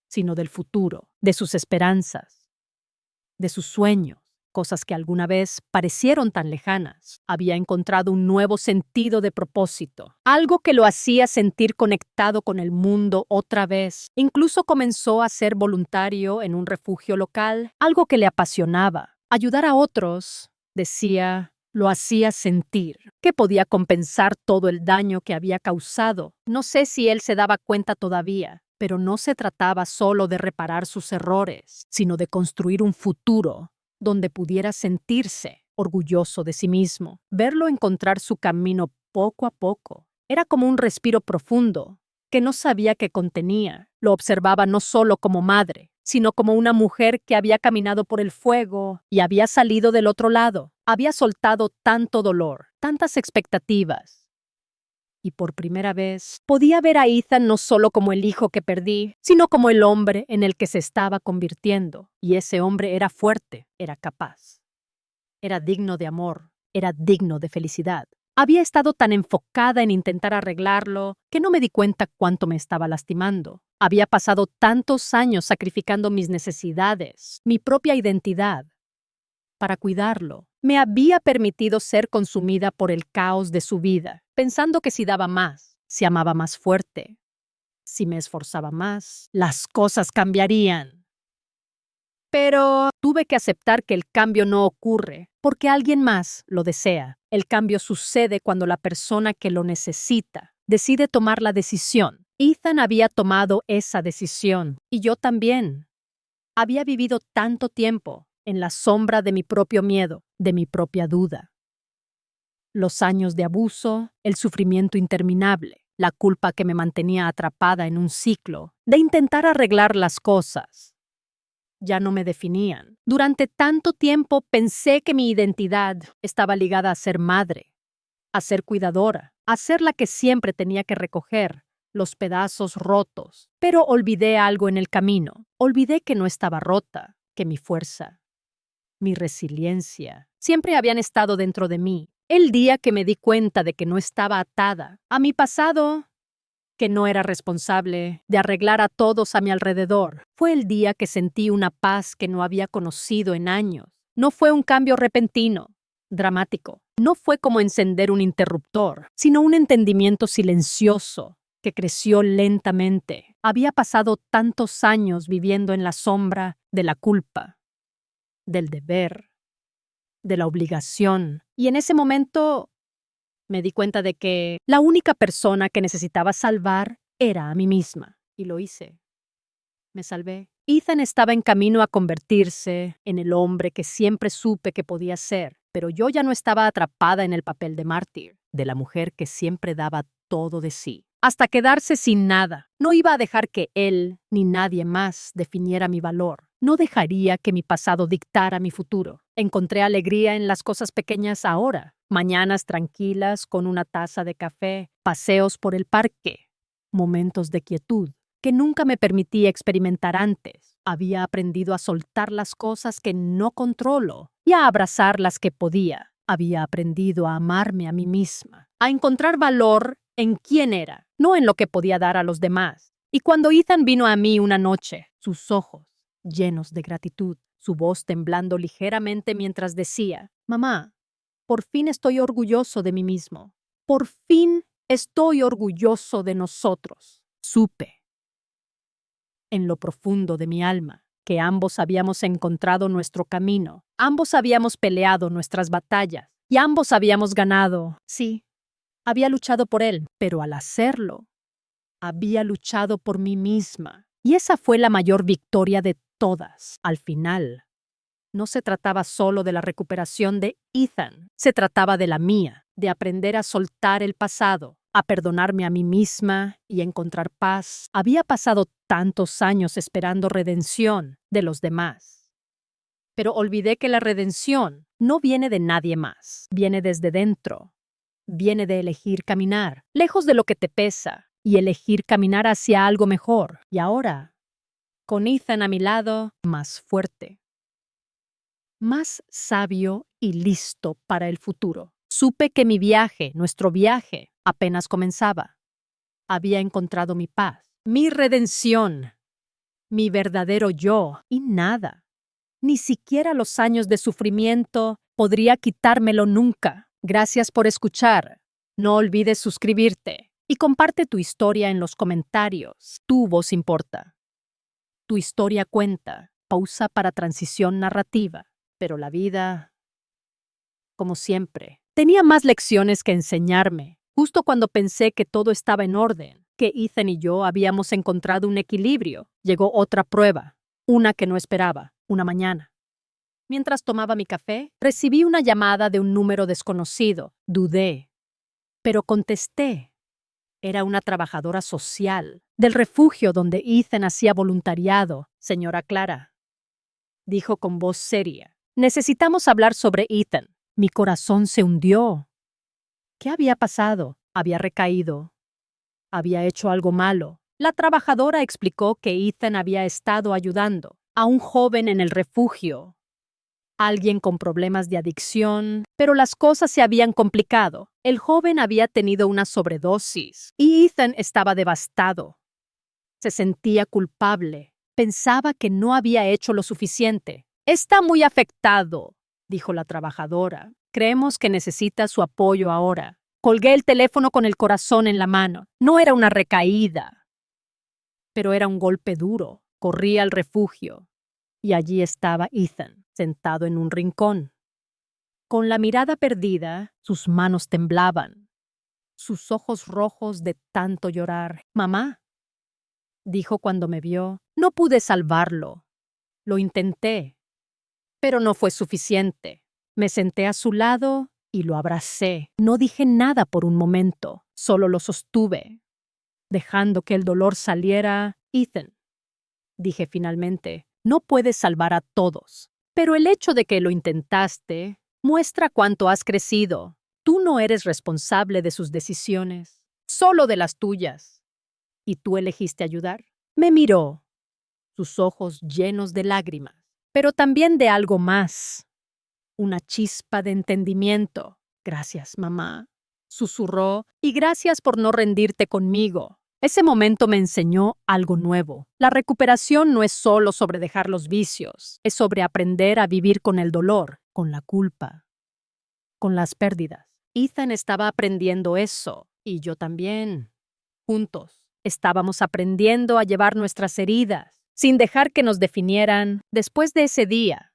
sino del futuro, de sus esperanzas, de sus sueños, cosas que alguna vez parecieron tan lejanas. Había encontrado un nuevo sentido de propósito, algo que lo hacía sentir conectado con el mundo otra vez. Incluso comenzó a ser voluntario en un refugio local, algo que le apasionaba. Ayudar a otros, decía, lo hacía sentir que podía compensar todo el daño que había causado. No sé si él se daba cuenta todavía, pero no se trataba solo de reparar sus errores, sino de construir un futuro donde pudiera sentirse orgulloso de sí mismo. Verlo encontrar su camino poco a poco era como un respiro profundo que no sabía que contenía. Lo observaba no solo como madre, sino como una mujer que había caminado por el fuego y había salido del otro lado. Había soltado tanto dolor, tantas expectativas. Y por primera vez podía ver a Ethan no solo como el hijo que perdí, sino como el hombre en el que se estaba convirtiendo. Y ese hombre era fuerte, era capaz. Era digno de amor, era digno de felicidad. Había estado tan enfocada en intentar arreglarlo que no me di cuenta cuánto me estaba lastimando. Había pasado tantos años sacrificando mis necesidades, mi propia identidad, para cuidarlo. Me había permitido ser consumida por el caos de su vida, pensando que si daba más, si amaba más fuerte, si me esforzaba más, las cosas cambiarían. Pero tuve que aceptar que el cambio no ocurre porque alguien más lo desea. El cambio sucede cuando la persona que lo necesita decide tomar la decisión. Ethan había tomado esa decisión y yo también. Había vivido tanto tiempo en la sombra de mi propio miedo, de mi propia duda. Los años de abuso, el sufrimiento interminable, la culpa que me mantenía atrapada en un ciclo de intentar arreglar las cosas. Ya no me definían. Durante tanto tiempo pensé que mi identidad estaba ligada a ser madre, a ser cuidadora, a ser la que siempre tenía que recoger los pedazos rotos. Pero olvidé algo en el camino. Olvidé que no estaba rota, que mi fuerza, mi resiliencia, siempre habían estado dentro de mí. El día que me di cuenta de que no estaba atada a mi pasado, que no era responsable de arreglar a todos a mi alrededor, fue el día que sentí una paz que no había conocido en años. No fue un cambio repentino, dramático. No fue como encender un interruptor, sino un entendimiento silencioso que creció lentamente. Había pasado tantos años viviendo en la sombra de la culpa, del deber, de la obligación. Y en ese momento me di cuenta de que la única persona que necesitaba salvar era a mí misma. Y lo hice. Me salvé. Ethan estaba en camino a convertirse en el hombre que siempre supe que podía ser, pero yo ya no estaba atrapada en el papel de mártir, de la mujer que siempre daba todo de sí, hasta quedarse sin nada. No iba a dejar que él ni nadie más definiera mi valor. No dejaría que mi pasado dictara mi futuro. Encontré alegría en las cosas pequeñas ahora. Mañanas tranquilas con una taza de café, paseos por el parque, momentos de quietud que nunca me permití experimentar antes. Había aprendido a soltar las cosas que no controlo y a abrazar las que podía. Había aprendido a amarme a mí misma, a encontrar valor en quién era, no en lo que podía dar a los demás. Y cuando Ethan vino a mí una noche, sus ojos llenos de gratitud, su voz temblando ligeramente mientras decía, «Mamá, Por fin estoy orgulloso de mí mismo. Por fin estoy orgulloso de nosotros. Supe, en lo profundo de mi alma, que ambos habíamos encontrado nuestro camino, ambos habíamos peleado nuestras batallas y ambos habíamos ganado. Sí, había luchado por él, pero al hacerlo, había luchado por mí misma. Y esa fue la mayor victoria de todas. Al final, no se trataba solo de la recuperación de Ethan, se trataba de la mía, de aprender a soltar el pasado, a perdonarme a mí misma y encontrar paz. Había pasado tantos años esperando redención de los demás. Pero olvidé que la redención no viene de nadie más, viene desde dentro. Viene de elegir caminar, lejos de lo que te pesa, y elegir caminar hacia algo mejor. Y ahora, con Ethan a mi lado, más fuerte, más sabio y listo para el futuro. Supe que mi viaje, nuestro viaje, apenas comenzaba. Había encontrado mi paz, mi redención, mi verdadero yo, y nada, ni siquiera los años de sufrimiento, podría quitármelo nunca. Gracias por escuchar. No olvides suscribirte y comparte tu historia en los comentarios. Tu voz importa. Tu historia cuenta. Pausa para transición narrativa. Pero la vida, como siempre, tenía más lecciones que enseñarme. Justo cuando pensé que todo estaba en orden, que Ethan y yo habíamos encontrado un equilibrio, llegó otra prueba, una que no esperaba, una mañana. Mientras tomaba mi café, recibí una llamada de un número desconocido. Dudé, pero contesté. Era una trabajadora social del refugio donde Ethan hacía voluntariado. Señora Clara, dijo con voz seria. Necesitamos hablar sobre Ethan. Mi corazón se hundió. ¿Qué había pasado? Había recaído. Había hecho algo malo. La trabajadora explicó que Ethan había estado ayudando a un joven en el refugio. Alguien con problemas de adicción, pero las cosas se habían complicado. El joven había tenido una sobredosis y Ethan estaba devastado. Se sentía culpable. Pensaba que no había hecho lo suficiente. Está muy afectado, dijo la trabajadora. Creemos que necesita su apoyo ahora. Colgué el teléfono con el corazón en la mano. No era una recaída, pero era un golpe duro. Corrí al refugio y allí estaba Ethan, sentado en un rincón. Con la mirada perdida, sus manos temblaban, sus ojos rojos de tanto llorar. Mamá, dijo cuando me vio, no pude salvarlo. Lo intenté, pero no fue suficiente. Me senté a su lado y lo abracé. No dije nada por un momento, solo lo sostuve, dejando que el dolor saliera. Ethan, dije finalmente, no puedes salvar a todos. Pero el hecho de que lo intentaste muestra cuánto has crecido. Tú no eres responsable de sus decisiones, solo de las tuyas. ¿Y tú elegiste ayudar? Me miró, sus ojos llenos de lágrimas, pero también de algo más. Una chispa de entendimiento. Gracias, mamá, susurró, y gracias por no rendirte conmigo. Ese momento me enseñó algo nuevo. La recuperación no es solo sobre dejar los vicios, es sobre aprender a vivir con el dolor, con la culpa, con las pérdidas. Ethan estaba aprendiendo eso, y yo también. Juntos, estábamos aprendiendo a llevar nuestras heridas, sin dejar que nos definieran. Después de ese día,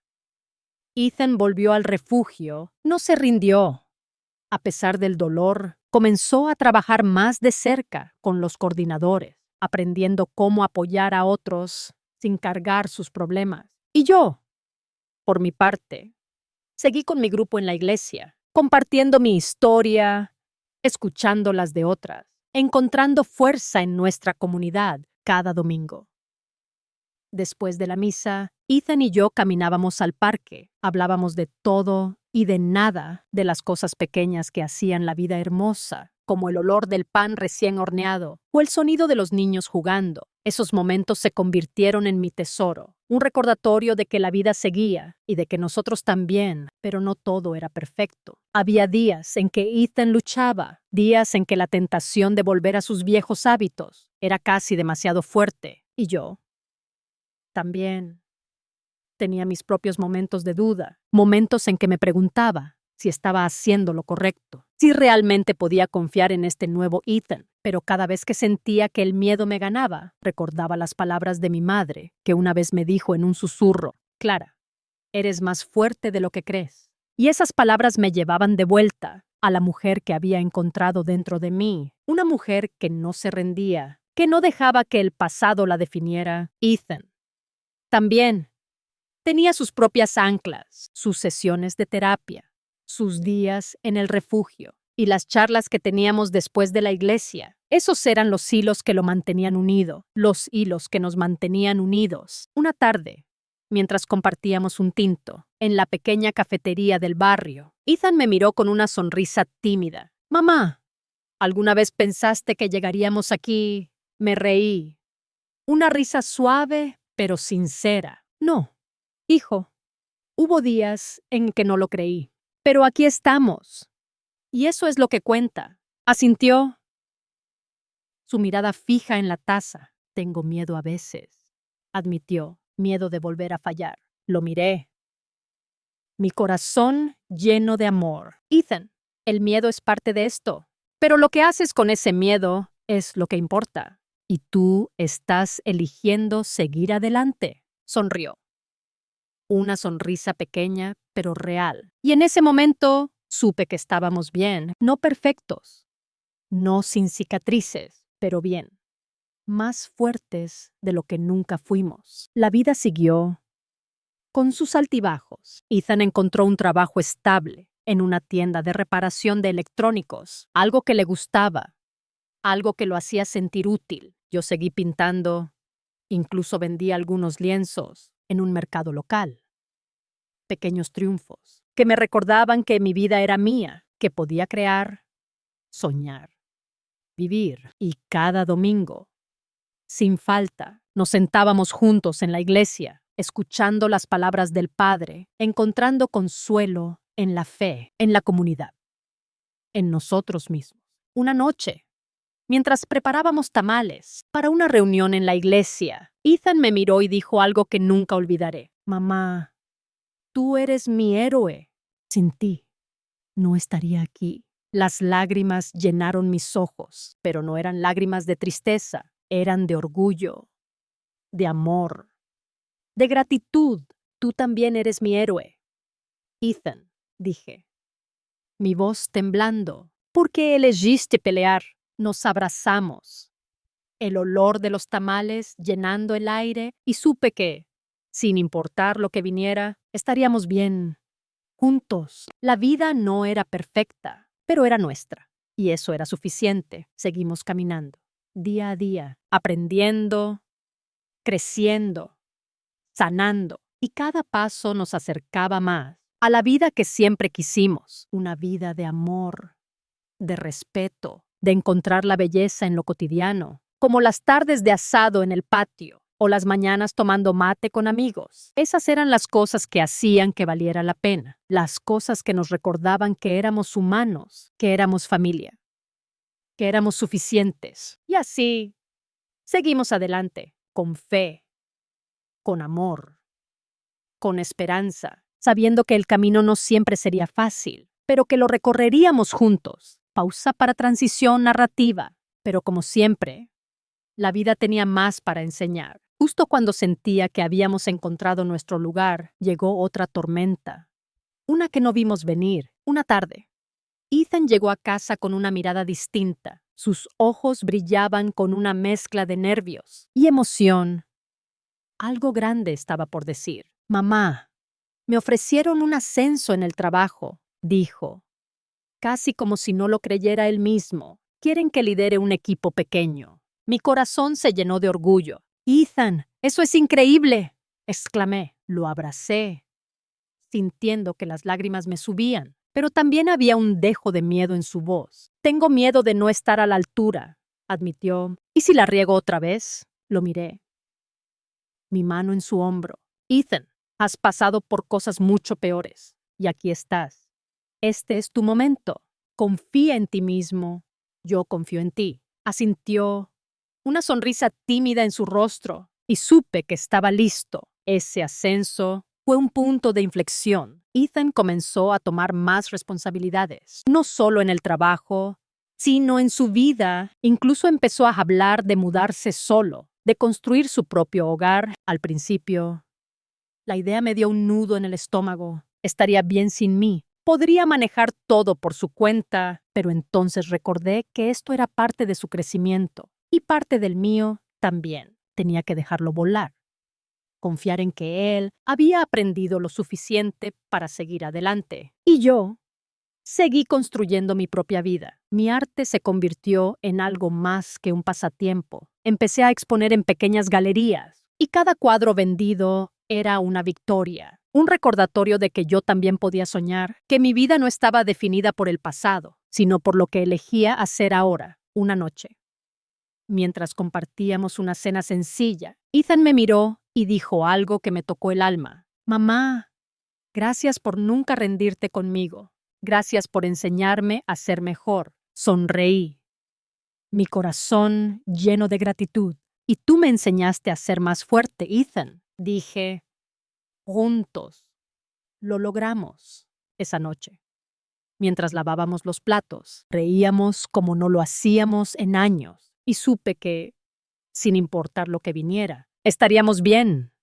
Ethan volvió al refugio, no se rindió. A pesar del dolor, comenzó a trabajar más de cerca con los coordinadores, aprendiendo cómo apoyar a otros sin cargar sus problemas. Y yo, por mi parte, seguí con mi grupo en la iglesia, compartiendo mi historia, escuchando las de otras, encontrando fuerza en nuestra comunidad cada domingo. Después de la misa, Ethan y yo caminábamos al parque, hablábamos de todo y de nada, de las cosas pequeñas que hacían la vida hermosa, como el olor del pan recién horneado o el sonido de los niños jugando. Esos momentos se convirtieron en mi tesoro, un recordatorio de que la vida seguía y de que nosotros también, pero no todo era perfecto. Había días en que Ethan luchaba, días en que la tentación de volver a sus viejos hábitos era casi demasiado fuerte, y yo también tenía mis propios momentos de duda, momentos en que me preguntaba, si estaba haciendo lo correcto, si realmente podía confiar en este nuevo Ethan. Pero cada vez que sentía que el miedo me ganaba, recordaba las palabras de mi madre, que una vez me dijo en un susurro: Clara, eres más fuerte de lo que crees. Y esas palabras me llevaban de vuelta a la mujer que había encontrado dentro de mí, una mujer que no se rendía, que no dejaba que el pasado la definiera. Ethan también tenía sus propias anclas, sus sesiones de terapia, sus días en el refugio y las charlas que teníamos después de la iglesia. Esos eran los hilos que lo mantenían unido, los hilos que nos mantenían unidos. Una tarde, mientras compartíamos un tinto en la pequeña cafetería del barrio, Ethan me miró con una sonrisa tímida. «Mamá, ¿alguna vez pensaste que llegaríamos aquí?» Me reí. Una risa suave, pero sincera. «No, hijo, hubo días en que no lo creí, pero aquí estamos. Y eso es lo que cuenta», asintió, su mirada fija en la taza. «Tengo miedo a veces», admitió, miedo de volver a fallar. Lo miré. Mi corazón lleno de amor. «Ethan, el miedo es parte de esto, pero lo que haces con ese miedo es lo que importa. Y tú estás eligiendo seguir adelante», sonrió. Una sonrisa pequeña, pero real. Y en ese momento supe que estábamos bien, no perfectos, no sin cicatrices, pero bien, más fuertes de lo que nunca fuimos. La vida siguió con sus altibajos. Ethan encontró un trabajo estable en una tienda de reparación de electrónicos, algo que le gustaba, algo que lo hacía sentir útil. Yo seguí pintando, incluso vendí algunos lienzos en un mercado local. Pequeños triunfos que me recordaban que mi vida era mía, que podía crear, soñar, vivir. Y cada domingo, sin falta, nos sentábamos juntos en la iglesia, escuchando las palabras del Padre, encontrando consuelo en la fe, en la comunidad, en nosotros mismos. Una noche, mientras preparábamos tamales para una reunión en la iglesia, Ethan me miró y dijo algo que nunca olvidaré. «Mamá, tú eres mi héroe. Sin ti, no estaría aquí». Las lágrimas llenaron mis ojos, pero no eran lágrimas de tristeza, eran de orgullo, de amor, de gratitud. «Tú también eres mi héroe, Ethan», dije, mi voz temblando. «¿Por qué elegiste pelear?» Nos abrazamos, el olor de los tamales llenando el aire, y supe que, sin importar lo que viniera, estaríamos bien, juntos. La vida no era perfecta, pero era nuestra, y eso era suficiente. Seguimos caminando, día a día, aprendiendo, creciendo, sanando, y cada paso nos acercaba más a la vida que siempre quisimos, una vida de amor, de respeto, de encontrar la belleza en lo cotidiano, como las tardes de asado en el patio o las mañanas tomando mate con amigos. Esas eran las cosas que hacían que valiera la pena, las cosas que nos recordaban que éramos humanos, que éramos familia, que éramos suficientes. Y así, seguimos adelante, con fe, con amor, con esperanza, sabiendo que el camino no siempre sería fácil, pero que lo recorreríamos juntos. Pausa para transición narrativa, pero como siempre, la vida tenía más para enseñar. Justo cuando sentía que habíamos encontrado nuestro lugar, llegó otra tormenta, una que no vimos venir. Una tarde, Ethan llegó a casa con una mirada distinta. Sus ojos brillaban con una mezcla de nervios y emoción. Algo grande estaba por decir. «Mamá, me ofrecieron un ascenso en el trabajo», dijo, casi como si no lo creyera él mismo. «Quieren que lidere un equipo pequeño». Mi corazón se llenó de orgullo. «Ethan, eso es increíble», exclamé. Lo abracé, sintiendo que las lágrimas me subían, pero también había un dejo de miedo en su voz. «Tengo miedo de no estar a la altura», admitió. «¿Y si la riego otra vez?» Lo miré, mi mano en su hombro. «Ethan, has pasado por cosas mucho peores, y aquí estás. Este es tu momento. Confía en ti mismo. Yo confío en ti», asintió, una sonrisa tímida en su rostro, y supe que estaba listo. Ese ascenso fue un punto de inflexión. Ethan comenzó a tomar más responsabilidades, no solo en el trabajo, sino en su vida. Incluso empezó a hablar de mudarse solo, de construir su propio hogar. Al principio, la idea me dio un nudo en el estómago. Estaría bien sin mí. Podría manejar todo por su cuenta, pero entonces recordé que esto era parte de su crecimiento y parte del mío también. Tenía que dejarlo volar, confiar en que él había aprendido lo suficiente para seguir adelante. Y yo seguí construyendo mi propia vida. Mi arte se convirtió en algo más que un pasatiempo. Empecé a exponer en pequeñas galerías y cada cuadro vendido era una victoria, un recordatorio de que yo también podía soñar, que mi vida no estaba definida por el pasado, sino por lo que elegía hacer ahora, una noche. Mientras compartíamos una cena sencilla, Ethan me miró y dijo algo que me tocó el alma. Mamá, gracias por nunca rendirte conmigo. Gracias por enseñarme a ser mejor. Sonreí, mi corazón lleno de gratitud. Y tú me enseñaste a ser más fuerte, Ethan. Dije, juntos. Lo logramos esa noche. Mientras lavábamos los platos, reíamos como no lo hacíamos en años. Y supe que, sin importar lo que viniera, estaríamos bien.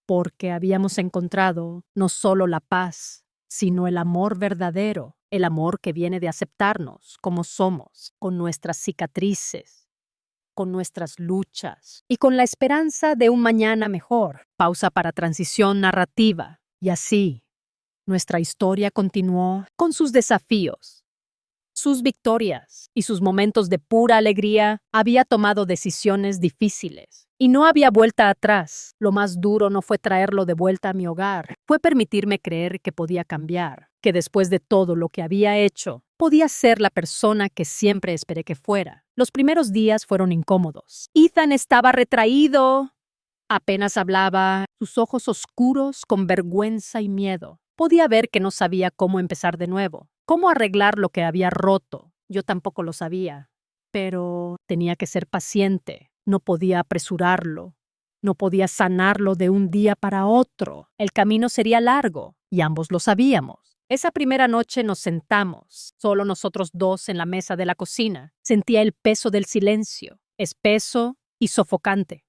Porque habíamos encontrado no solo la paz, sino el amor verdadero, el amor que viene de aceptarnos como somos, con nuestras cicatrices, con nuestras luchas y con la esperanza de un mañana mejor. Pausa para transición narrativa. Y así, nuestra historia continuó con sus desafíos, sus victorias y sus momentos de pura alegría. Había tomado decisiones difíciles y no había vuelta atrás. Lo más duro no fue traerlo de vuelta a mi hogar, fue permitirme creer que podía cambiar, que después de todo lo que había hecho, podía ser la persona que siempre esperé que fuera. Los primeros días fueron incómodos. Ethan estaba retraído. Apenas hablaba, sus ojos oscuros con vergüenza y miedo. Podía ver que no sabía cómo empezar de nuevo, cómo arreglar lo que había roto. Yo tampoco lo sabía, pero tenía que ser paciente. No podía apresurarlo. No podía sanarlo de un día para otro. El camino sería largo, y ambos lo sabíamos. Esa primera noche nos sentamos, solo nosotros dos en la mesa de la cocina. Sentía el peso del silencio, espeso y sofocante.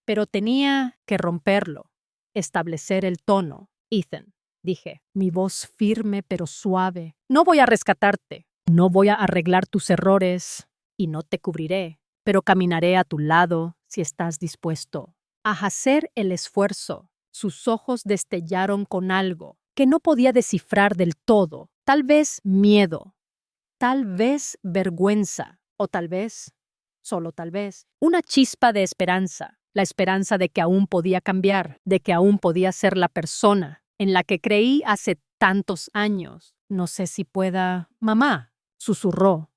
Pero tenía que romperlo, establecer el tono. Ethan, dije, mi voz firme pero suave. No voy a rescatarte, no voy a arreglar tus errores y no te cubriré, pero caminaré a tu lado si estás dispuesto a hacer el esfuerzo. Sus ojos destellaron con algo que no podía descifrar del todo. Tal vez miedo, tal vez vergüenza, o tal vez, solo tal vez, una chispa de esperanza. La esperanza de que aún podía cambiar, de que aún podía ser la persona en la que creí hace tantos años. No sé si pueda... Mamá, susurró,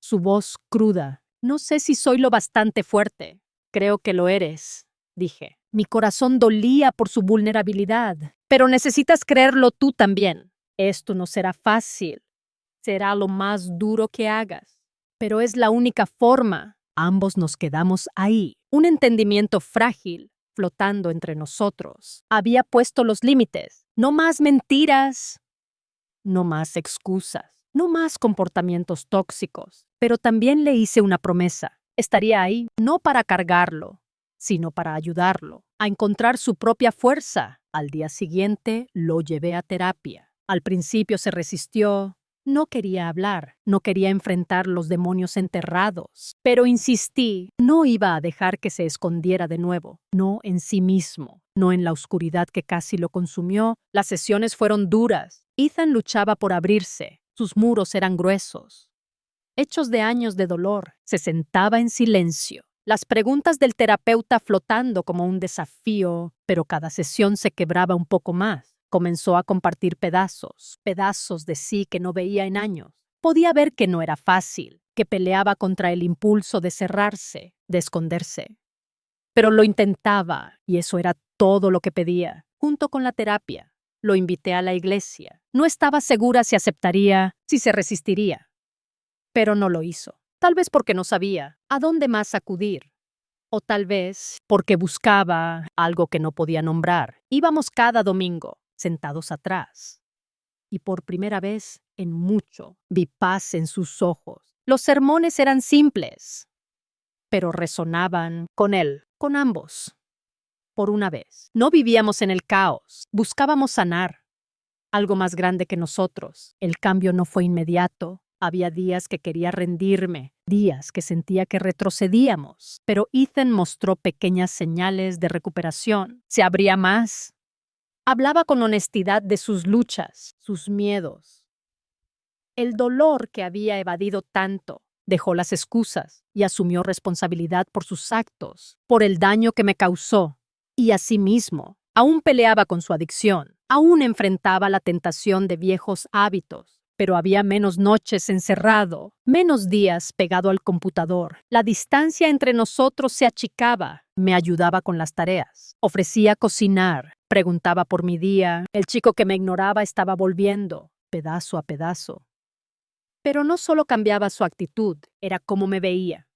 su voz cruda. No sé si soy lo bastante fuerte. Creo que lo eres, dije. Mi corazón dolía por su vulnerabilidad. Pero necesitas creerlo tú también. Esto no será fácil. Será lo más duro que hagas. Pero es la única forma. Ambos nos quedamos ahí. Un entendimiento frágil, flotando entre nosotros. Había puesto los límites. No más mentiras. No más excusas. No más comportamientos tóxicos. Pero también le hice una promesa. Estaría ahí, no para cargarlo, sino para ayudarlo a encontrar su propia fuerza. Al día siguiente lo llevé a terapia. Al principio se resistió. No quería hablar, no quería enfrentar los demonios enterrados, pero insistí, no iba a dejar que se escondiera de nuevo, no en sí mismo, no en la oscuridad que casi lo consumió. Las sesiones fueron duras. Ethan luchaba por abrirse, sus muros eran gruesos, hechos de años de dolor. Se sentaba en silencio, las preguntas del terapeuta flotando como un desafío, pero cada sesión se quebraba un poco más. Comenzó a compartir pedazos de sí que no veía en años. Podía ver que no era fácil, que peleaba contra el impulso de cerrarse, de esconderse. Pero lo intentaba, y eso era todo lo que pedía. Junto con la terapia, lo invité a la iglesia. No estaba segura si aceptaría, si se resistiría. Pero no lo hizo. Tal vez porque no sabía a dónde más acudir. O tal vez porque buscaba algo que no podía nombrar. Íbamos cada domingo. sentados atrás. Y por primera vez en mucho vi paz en sus ojos. Los sermones eran simples, pero resonaban con él, con ambos. Por una vez. No vivíamos en el caos, buscábamos sanar algo más grande que nosotros. El cambio no fue inmediato. Había días que quería rendirme, días que sentía que retrocedíamos, pero Ethan mostró pequeñas señales de recuperación. Se abría más. Hablaba con honestidad de sus luchas, sus miedos. El dolor que había evadido tanto. Dejó las excusas y asumió responsabilidad por sus actos, por el daño que me causó. Y asimismo, aún peleaba con su adicción, aún enfrentaba la tentación de viejos hábitos, pero había menos noches encerrado, menos días pegado al computador. La distancia entre nosotros se achicaba. Me ayudaba con las tareas, ofrecía cocinar, preguntaba por mi día. El chico que me ignoraba estaba volviendo, pedazo a pedazo. Pero no solo cambiaba su actitud, era cómo me veía.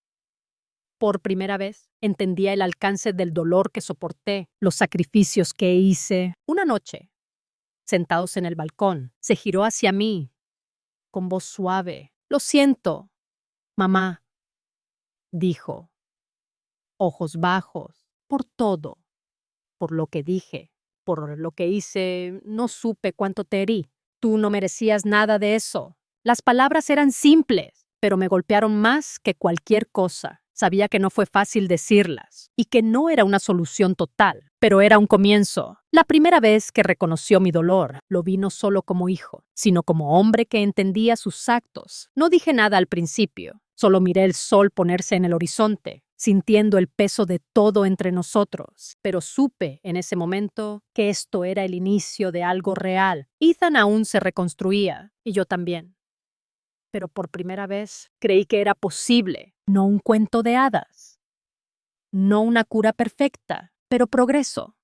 Por primera vez, entendía el alcance del dolor que soporté, los sacrificios que hice. Una noche, sentados en el balcón, se giró hacia mí, con voz suave. «Lo siento, mamá», dijo. Ojos bajos, por todo, por lo que dije, por lo que hice, no supe cuánto te herí. Tú no merecías nada de eso. Las palabras eran simples, pero me golpearon más que cualquier cosa. Sabía que no fue fácil decirlas y que no era una solución total, pero era un comienzo. La primera vez que reconoció mi dolor, lo vi no solo como hijo, sino como hombre que entendía sus actos. No dije nada al principio, solo miré el sol ponerse en el horizonte, sintiendo el peso de todo entre nosotros. Pero supe en ese momento que esto era el inicio de algo real. Ethan aún se reconstruía, y yo también. Pero por primera vez creí que era posible, no un cuento de hadas. No una cura perfecta, pero progreso.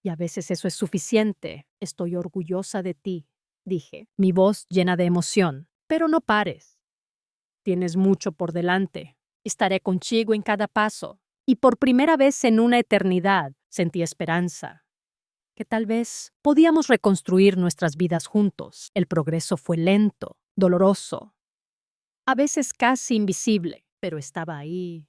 Y a veces eso es suficiente. Estoy orgullosa de ti, dije, mi voz llena de emoción. Pero no pares. Tienes mucho por delante. Estaré contigo en cada paso. Y por primera vez en una eternidad sentí esperanza. Que tal vez podíamos reconstruir nuestras vidas juntos. El progreso fue lento, doloroso, a veces casi invisible, pero estaba ahí.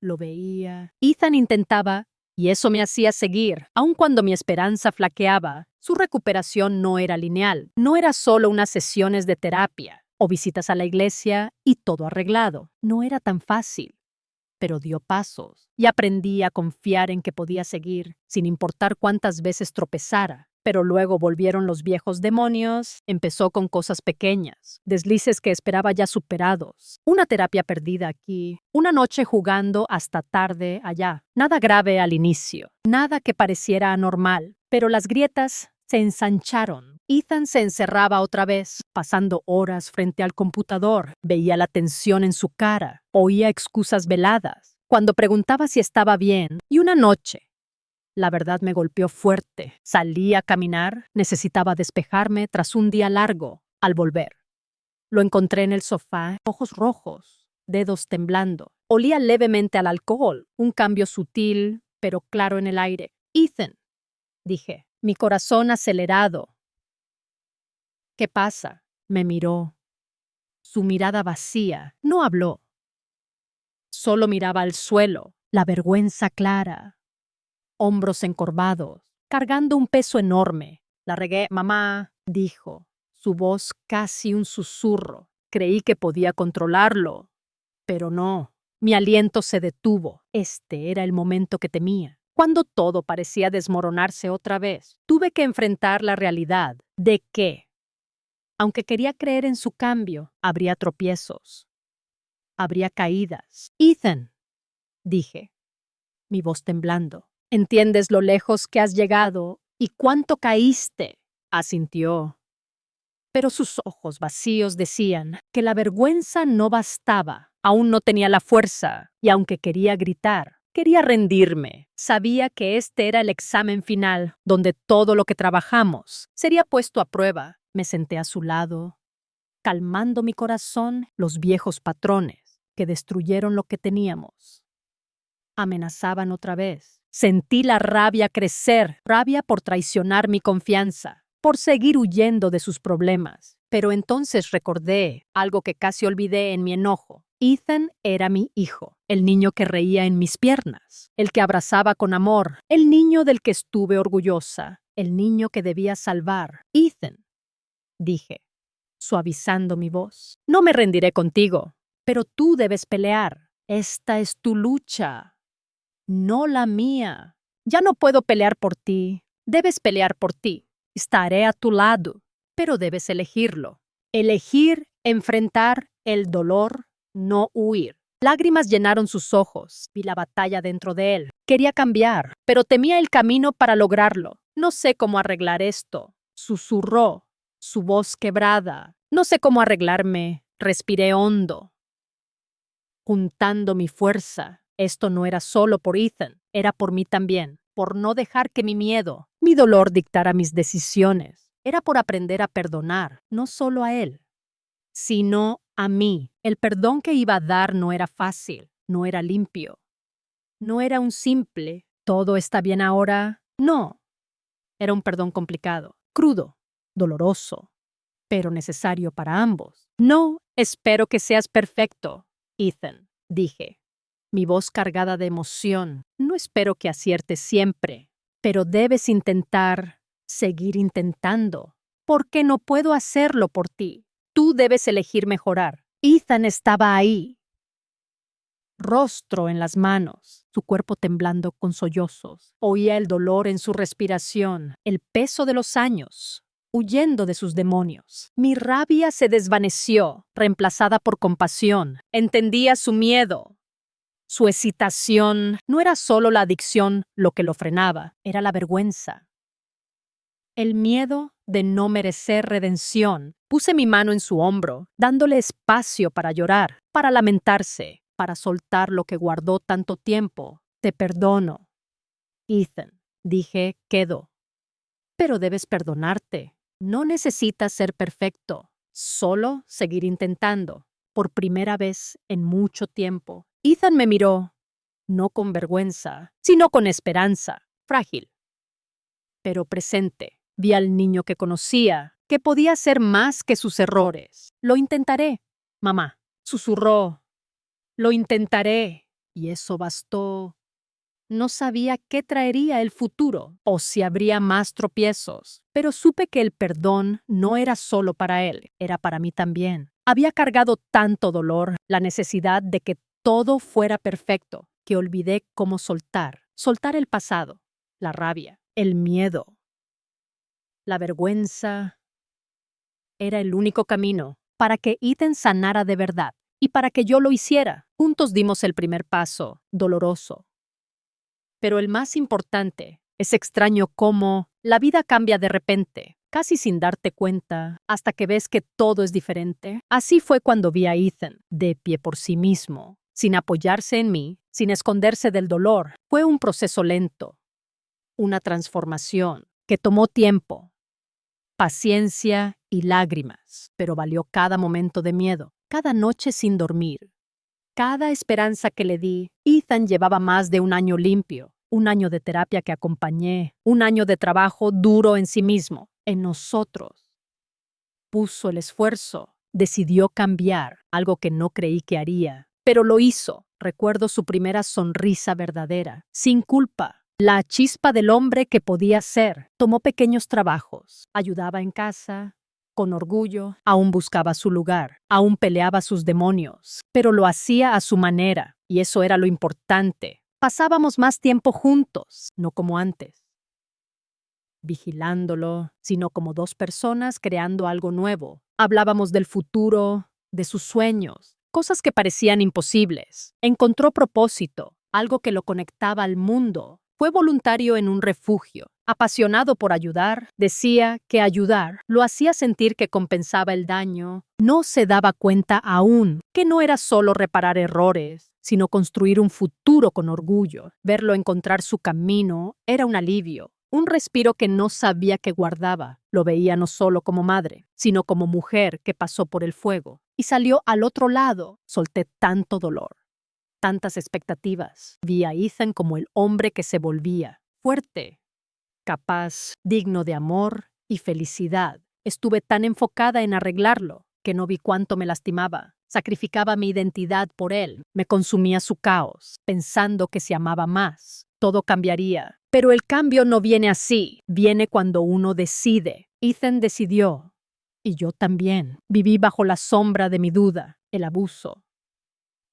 Lo veía. Ethan intentaba, y eso me hacía seguir, aun cuando mi esperanza flaqueaba. Su recuperación no era lineal, no era solo unas sesiones de terapia o visitas a la iglesia y todo arreglado. No era tan fácil. Pero dio pasos y aprendí a confiar en que podía seguir, sin importar cuántas veces tropezara. Pero luego volvieron los viejos demonios, empezó con cosas pequeñas, deslices que esperaba ya superados, una terapia perdida aquí, una noche jugando hasta tarde allá. Nada grave al inicio, nada que pareciera anormal, pero las grietas se ensancharon. Ethan se encerraba otra vez, pasando horas frente al computador. Veía la tensión en su cara, oía excusas veladas, cuando preguntaba si estaba bien. Y una noche, la verdad me golpeó fuerte. Salí a caminar, necesitaba despejarme tras un día largo. Al volver, lo encontré en el sofá, ojos rojos, dedos temblando. Olía levemente al alcohol, un cambio sutil, pero claro en el aire. «Ethan», dije, mi corazón acelerado. «¿Qué pasa?», me miró. Su mirada vacía, no habló. Solo miraba al suelo, la vergüenza clara. Hombros encorvados, cargando un peso enorme. «La regué, mamá», dijo, su voz casi un susurro. Creí que podía controlarlo, pero no. Mi aliento se detuvo. Este era el momento que temía. Cuando todo parecía desmoronarse otra vez, tuve que enfrentar la realidad de que, aunque quería creer en su cambio, habría tropiezos, habría caídas. «Ethan», dije, mi voz temblando, «¿entiendes lo lejos que has llegado y cuánto caíste?», asintió. Pero sus ojos vacíos decían que la vergüenza no bastaba. Aún no tenía la fuerza, y aunque quería gritar, quería rendirme. Sabía que este era el examen final, donde todo lo que trabajamos sería puesto a prueba. Me senté a su lado, calmando mi corazón los viejos patrones que destruyeron lo que teníamos. Amenazaban otra vez. Sentí la rabia crecer, rabia por traicionar mi confianza, por seguir huyendo de sus problemas. Pero entonces recordé algo que casi olvidé en mi enojo. Ethan era mi hijo, el niño que reía en mis piernas, el que abrazaba con amor, el niño del que estuve orgullosa, el niño que debía salvar. Ethan, dije, suavizando mi voz, no me rendiré contigo, pero tú debes pelear. Esta es tu lucha, no la mía. Ya no puedo pelear por ti. Debes pelear por ti. Estaré a tu lado, pero debes elegirlo. Elegir, enfrentar el dolor, no huir. Lágrimas llenaron sus ojos. Vi la batalla dentro de él. Quería cambiar, pero temía el camino para lograrlo. No sé cómo arreglar esto. Susurró, su voz quebrada. No sé cómo arreglarme. Respiré hondo, juntando mi fuerza. Esto no era solo por Ethan, era por mí también, por no dejar que mi miedo, mi dolor dictara mis decisiones. Era por aprender a perdonar, no solo a él, sino a mí. El perdón que iba a dar no era fácil, no era limpio. No era un simple, todo está bien ahora. No, era un perdón complicado, crudo, doloroso, pero necesario para ambos. No, espero que seas perfecto, Ethan, dije, mi voz cargada de emoción. No espero que aciertes siempre, pero debes intentar, seguir intentando, porque no puedo hacerlo por ti. Tú debes elegir mejorar. Ethan estaba ahí, rostro en las manos, su cuerpo temblando con sollozos. Oía el dolor en su respiración, el peso de los años, huyendo de sus demonios. Mi rabia se desvaneció, reemplazada por compasión. Entendía su miedo. Su excitación. No era solo la adicción lo que lo frenaba, era la vergüenza. El miedo de no merecer redención. Puse mi mano en su hombro, dándole espacio para llorar, para lamentarse, para soltar lo que guardó tanto tiempo. Te perdono, Ethan, dije, quedo. Pero debes perdonarte. No necesitas ser perfecto, solo seguir intentando. Por primera vez en mucho tiempo. Ethan me miró, no con vergüenza, sino con esperanza, frágil, pero presente. Vi al niño que conocía, que podía ser más que sus errores. Lo intentaré, mamá, susurró. Lo intentaré. Y eso bastó. No sabía qué traería el futuro o si habría más tropiezos, pero supe que el perdón no era solo para él, era para mí también. Había cargado tanto dolor, la necesidad de que todo fuera perfecto, que olvidé cómo soltar el pasado, la rabia, el miedo, la vergüenza. Era el único camino para que Ethan sanara de verdad y para que yo lo hiciera. Juntos dimos el primer paso, doloroso. Pero el más importante, es extraño cómo la vida cambia de repente, casi sin darte cuenta, hasta que ves que todo es diferente. Así fue cuando vi a Ethan, de pie por sí mismo, sin apoyarse en mí, sin esconderse del dolor. Fue un proceso lento, una transformación que tomó tiempo, paciencia y lágrimas, pero valió cada momento de miedo, cada noche sin dormir. Cada esperanza que le di, Ethan llevaba más de un año limpio, un año de terapia que acompañé, un año de trabajo duro en sí mismo, en nosotros. Puso el esfuerzo, decidió cambiar, algo que no creí que haría, pero lo hizo. Recuerdo su primera sonrisa verdadera, sin culpa, la chispa del hombre que podía ser. Tomó pequeños trabajos, ayudaba en casa, con orgullo, aún buscaba su lugar, aún peleaba sus demonios, pero lo hacía a su manera, y eso era lo importante. Pasábamos más tiempo juntos, no como antes, vigilándolo, sino como dos personas creando algo nuevo. Hablábamos del futuro, de sus sueños, cosas que parecían imposibles. Encontró propósito, algo que lo conectaba al mundo. Fue voluntario en un refugio. Apasionado por ayudar, decía que ayudar lo hacía sentir que compensaba el daño. No se daba cuenta aún que no era solo reparar errores, sino construir un futuro con orgullo. Verlo encontrar su camino era un alivio, un respiro que no sabía que guardaba. Lo veía no solo como madre, sino como mujer que pasó por el fuego y salió al otro lado. Solté tanto dolor, tantas expectativas. Vi a Ethan como el hombre que se volvía, fuerte, capaz, digno de amor y felicidad. Estuve tan enfocada en arreglarlo que no vi cuánto me lastimaba. Sacrificaba mi identidad por él. Me consumía su caos, pensando que si amaba más, todo cambiaría. Pero el cambio no viene así. Viene cuando uno decide. Ethan decidió. Y yo también. Viví bajo la sombra de mi duda, el abuso,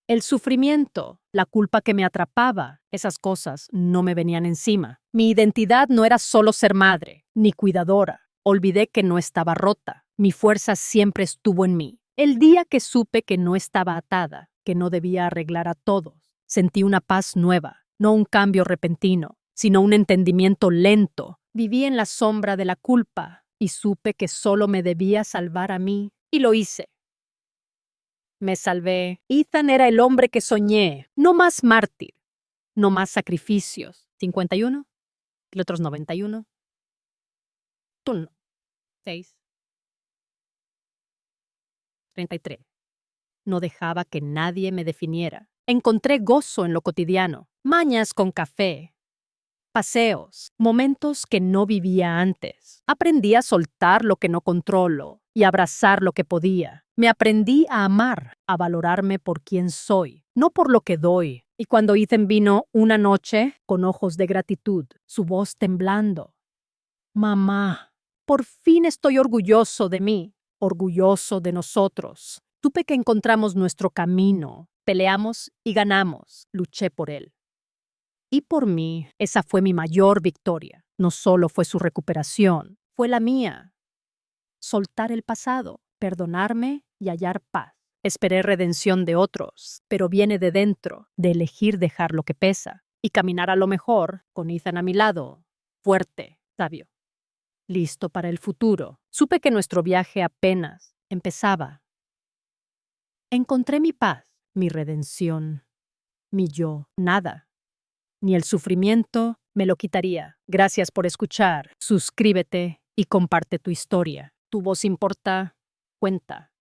el sufrimiento, la culpa que me atrapaba. Esas cosas no me venían encima. Mi identidad no era solo ser madre, ni cuidadora. Olvidé que no estaba rota. Mi fuerza siempre estuvo en mí. El día que supe que no estaba atada, que no debía arreglar a todos, sentí una paz nueva, no un cambio repentino, sino un entendimiento lento. Viví en la sombra de la culpa y supe que solo me debía salvar a mí, y lo hice. Me salvé. Ethan era el hombre que soñé. No más mártir. No más sacrificios. 51. Y los otros 91. Tú no. 6. 33. No dejaba que nadie me definiera. Encontré gozo en lo cotidiano. Mañas con café. Paseos. Momentos que no vivía antes. Aprendí a soltar lo que no controlo y abrazar lo que podía. Me aprendí a amar, a valorarme por quien soy, no por lo que doy. Y cuando Ethan vino una noche, con ojos de gratitud, su voz temblando. Mamá, por fin estoy orgulloso de mí, orgulloso de nosotros. Supe que encontramos nuestro camino, peleamos y ganamos. Luché por él. Y por mí, esa fue mi mayor victoria. No solo fue su recuperación, fue la mía. Soltar el pasado, perdonarme y hallar paz. Esperé redención de otros, pero viene de dentro, de elegir dejar lo que pesa y caminar a lo mejor con Ethan a mi lado, fuerte, sabio, listo para el futuro. Supe que nuestro viaje apenas empezaba. Encontré mi paz, mi redención, mi yo, nada. Ni el sufrimiento me lo quitaría. Gracias por escuchar. Suscríbete y comparte tu historia. Tu voz importa, cuenta.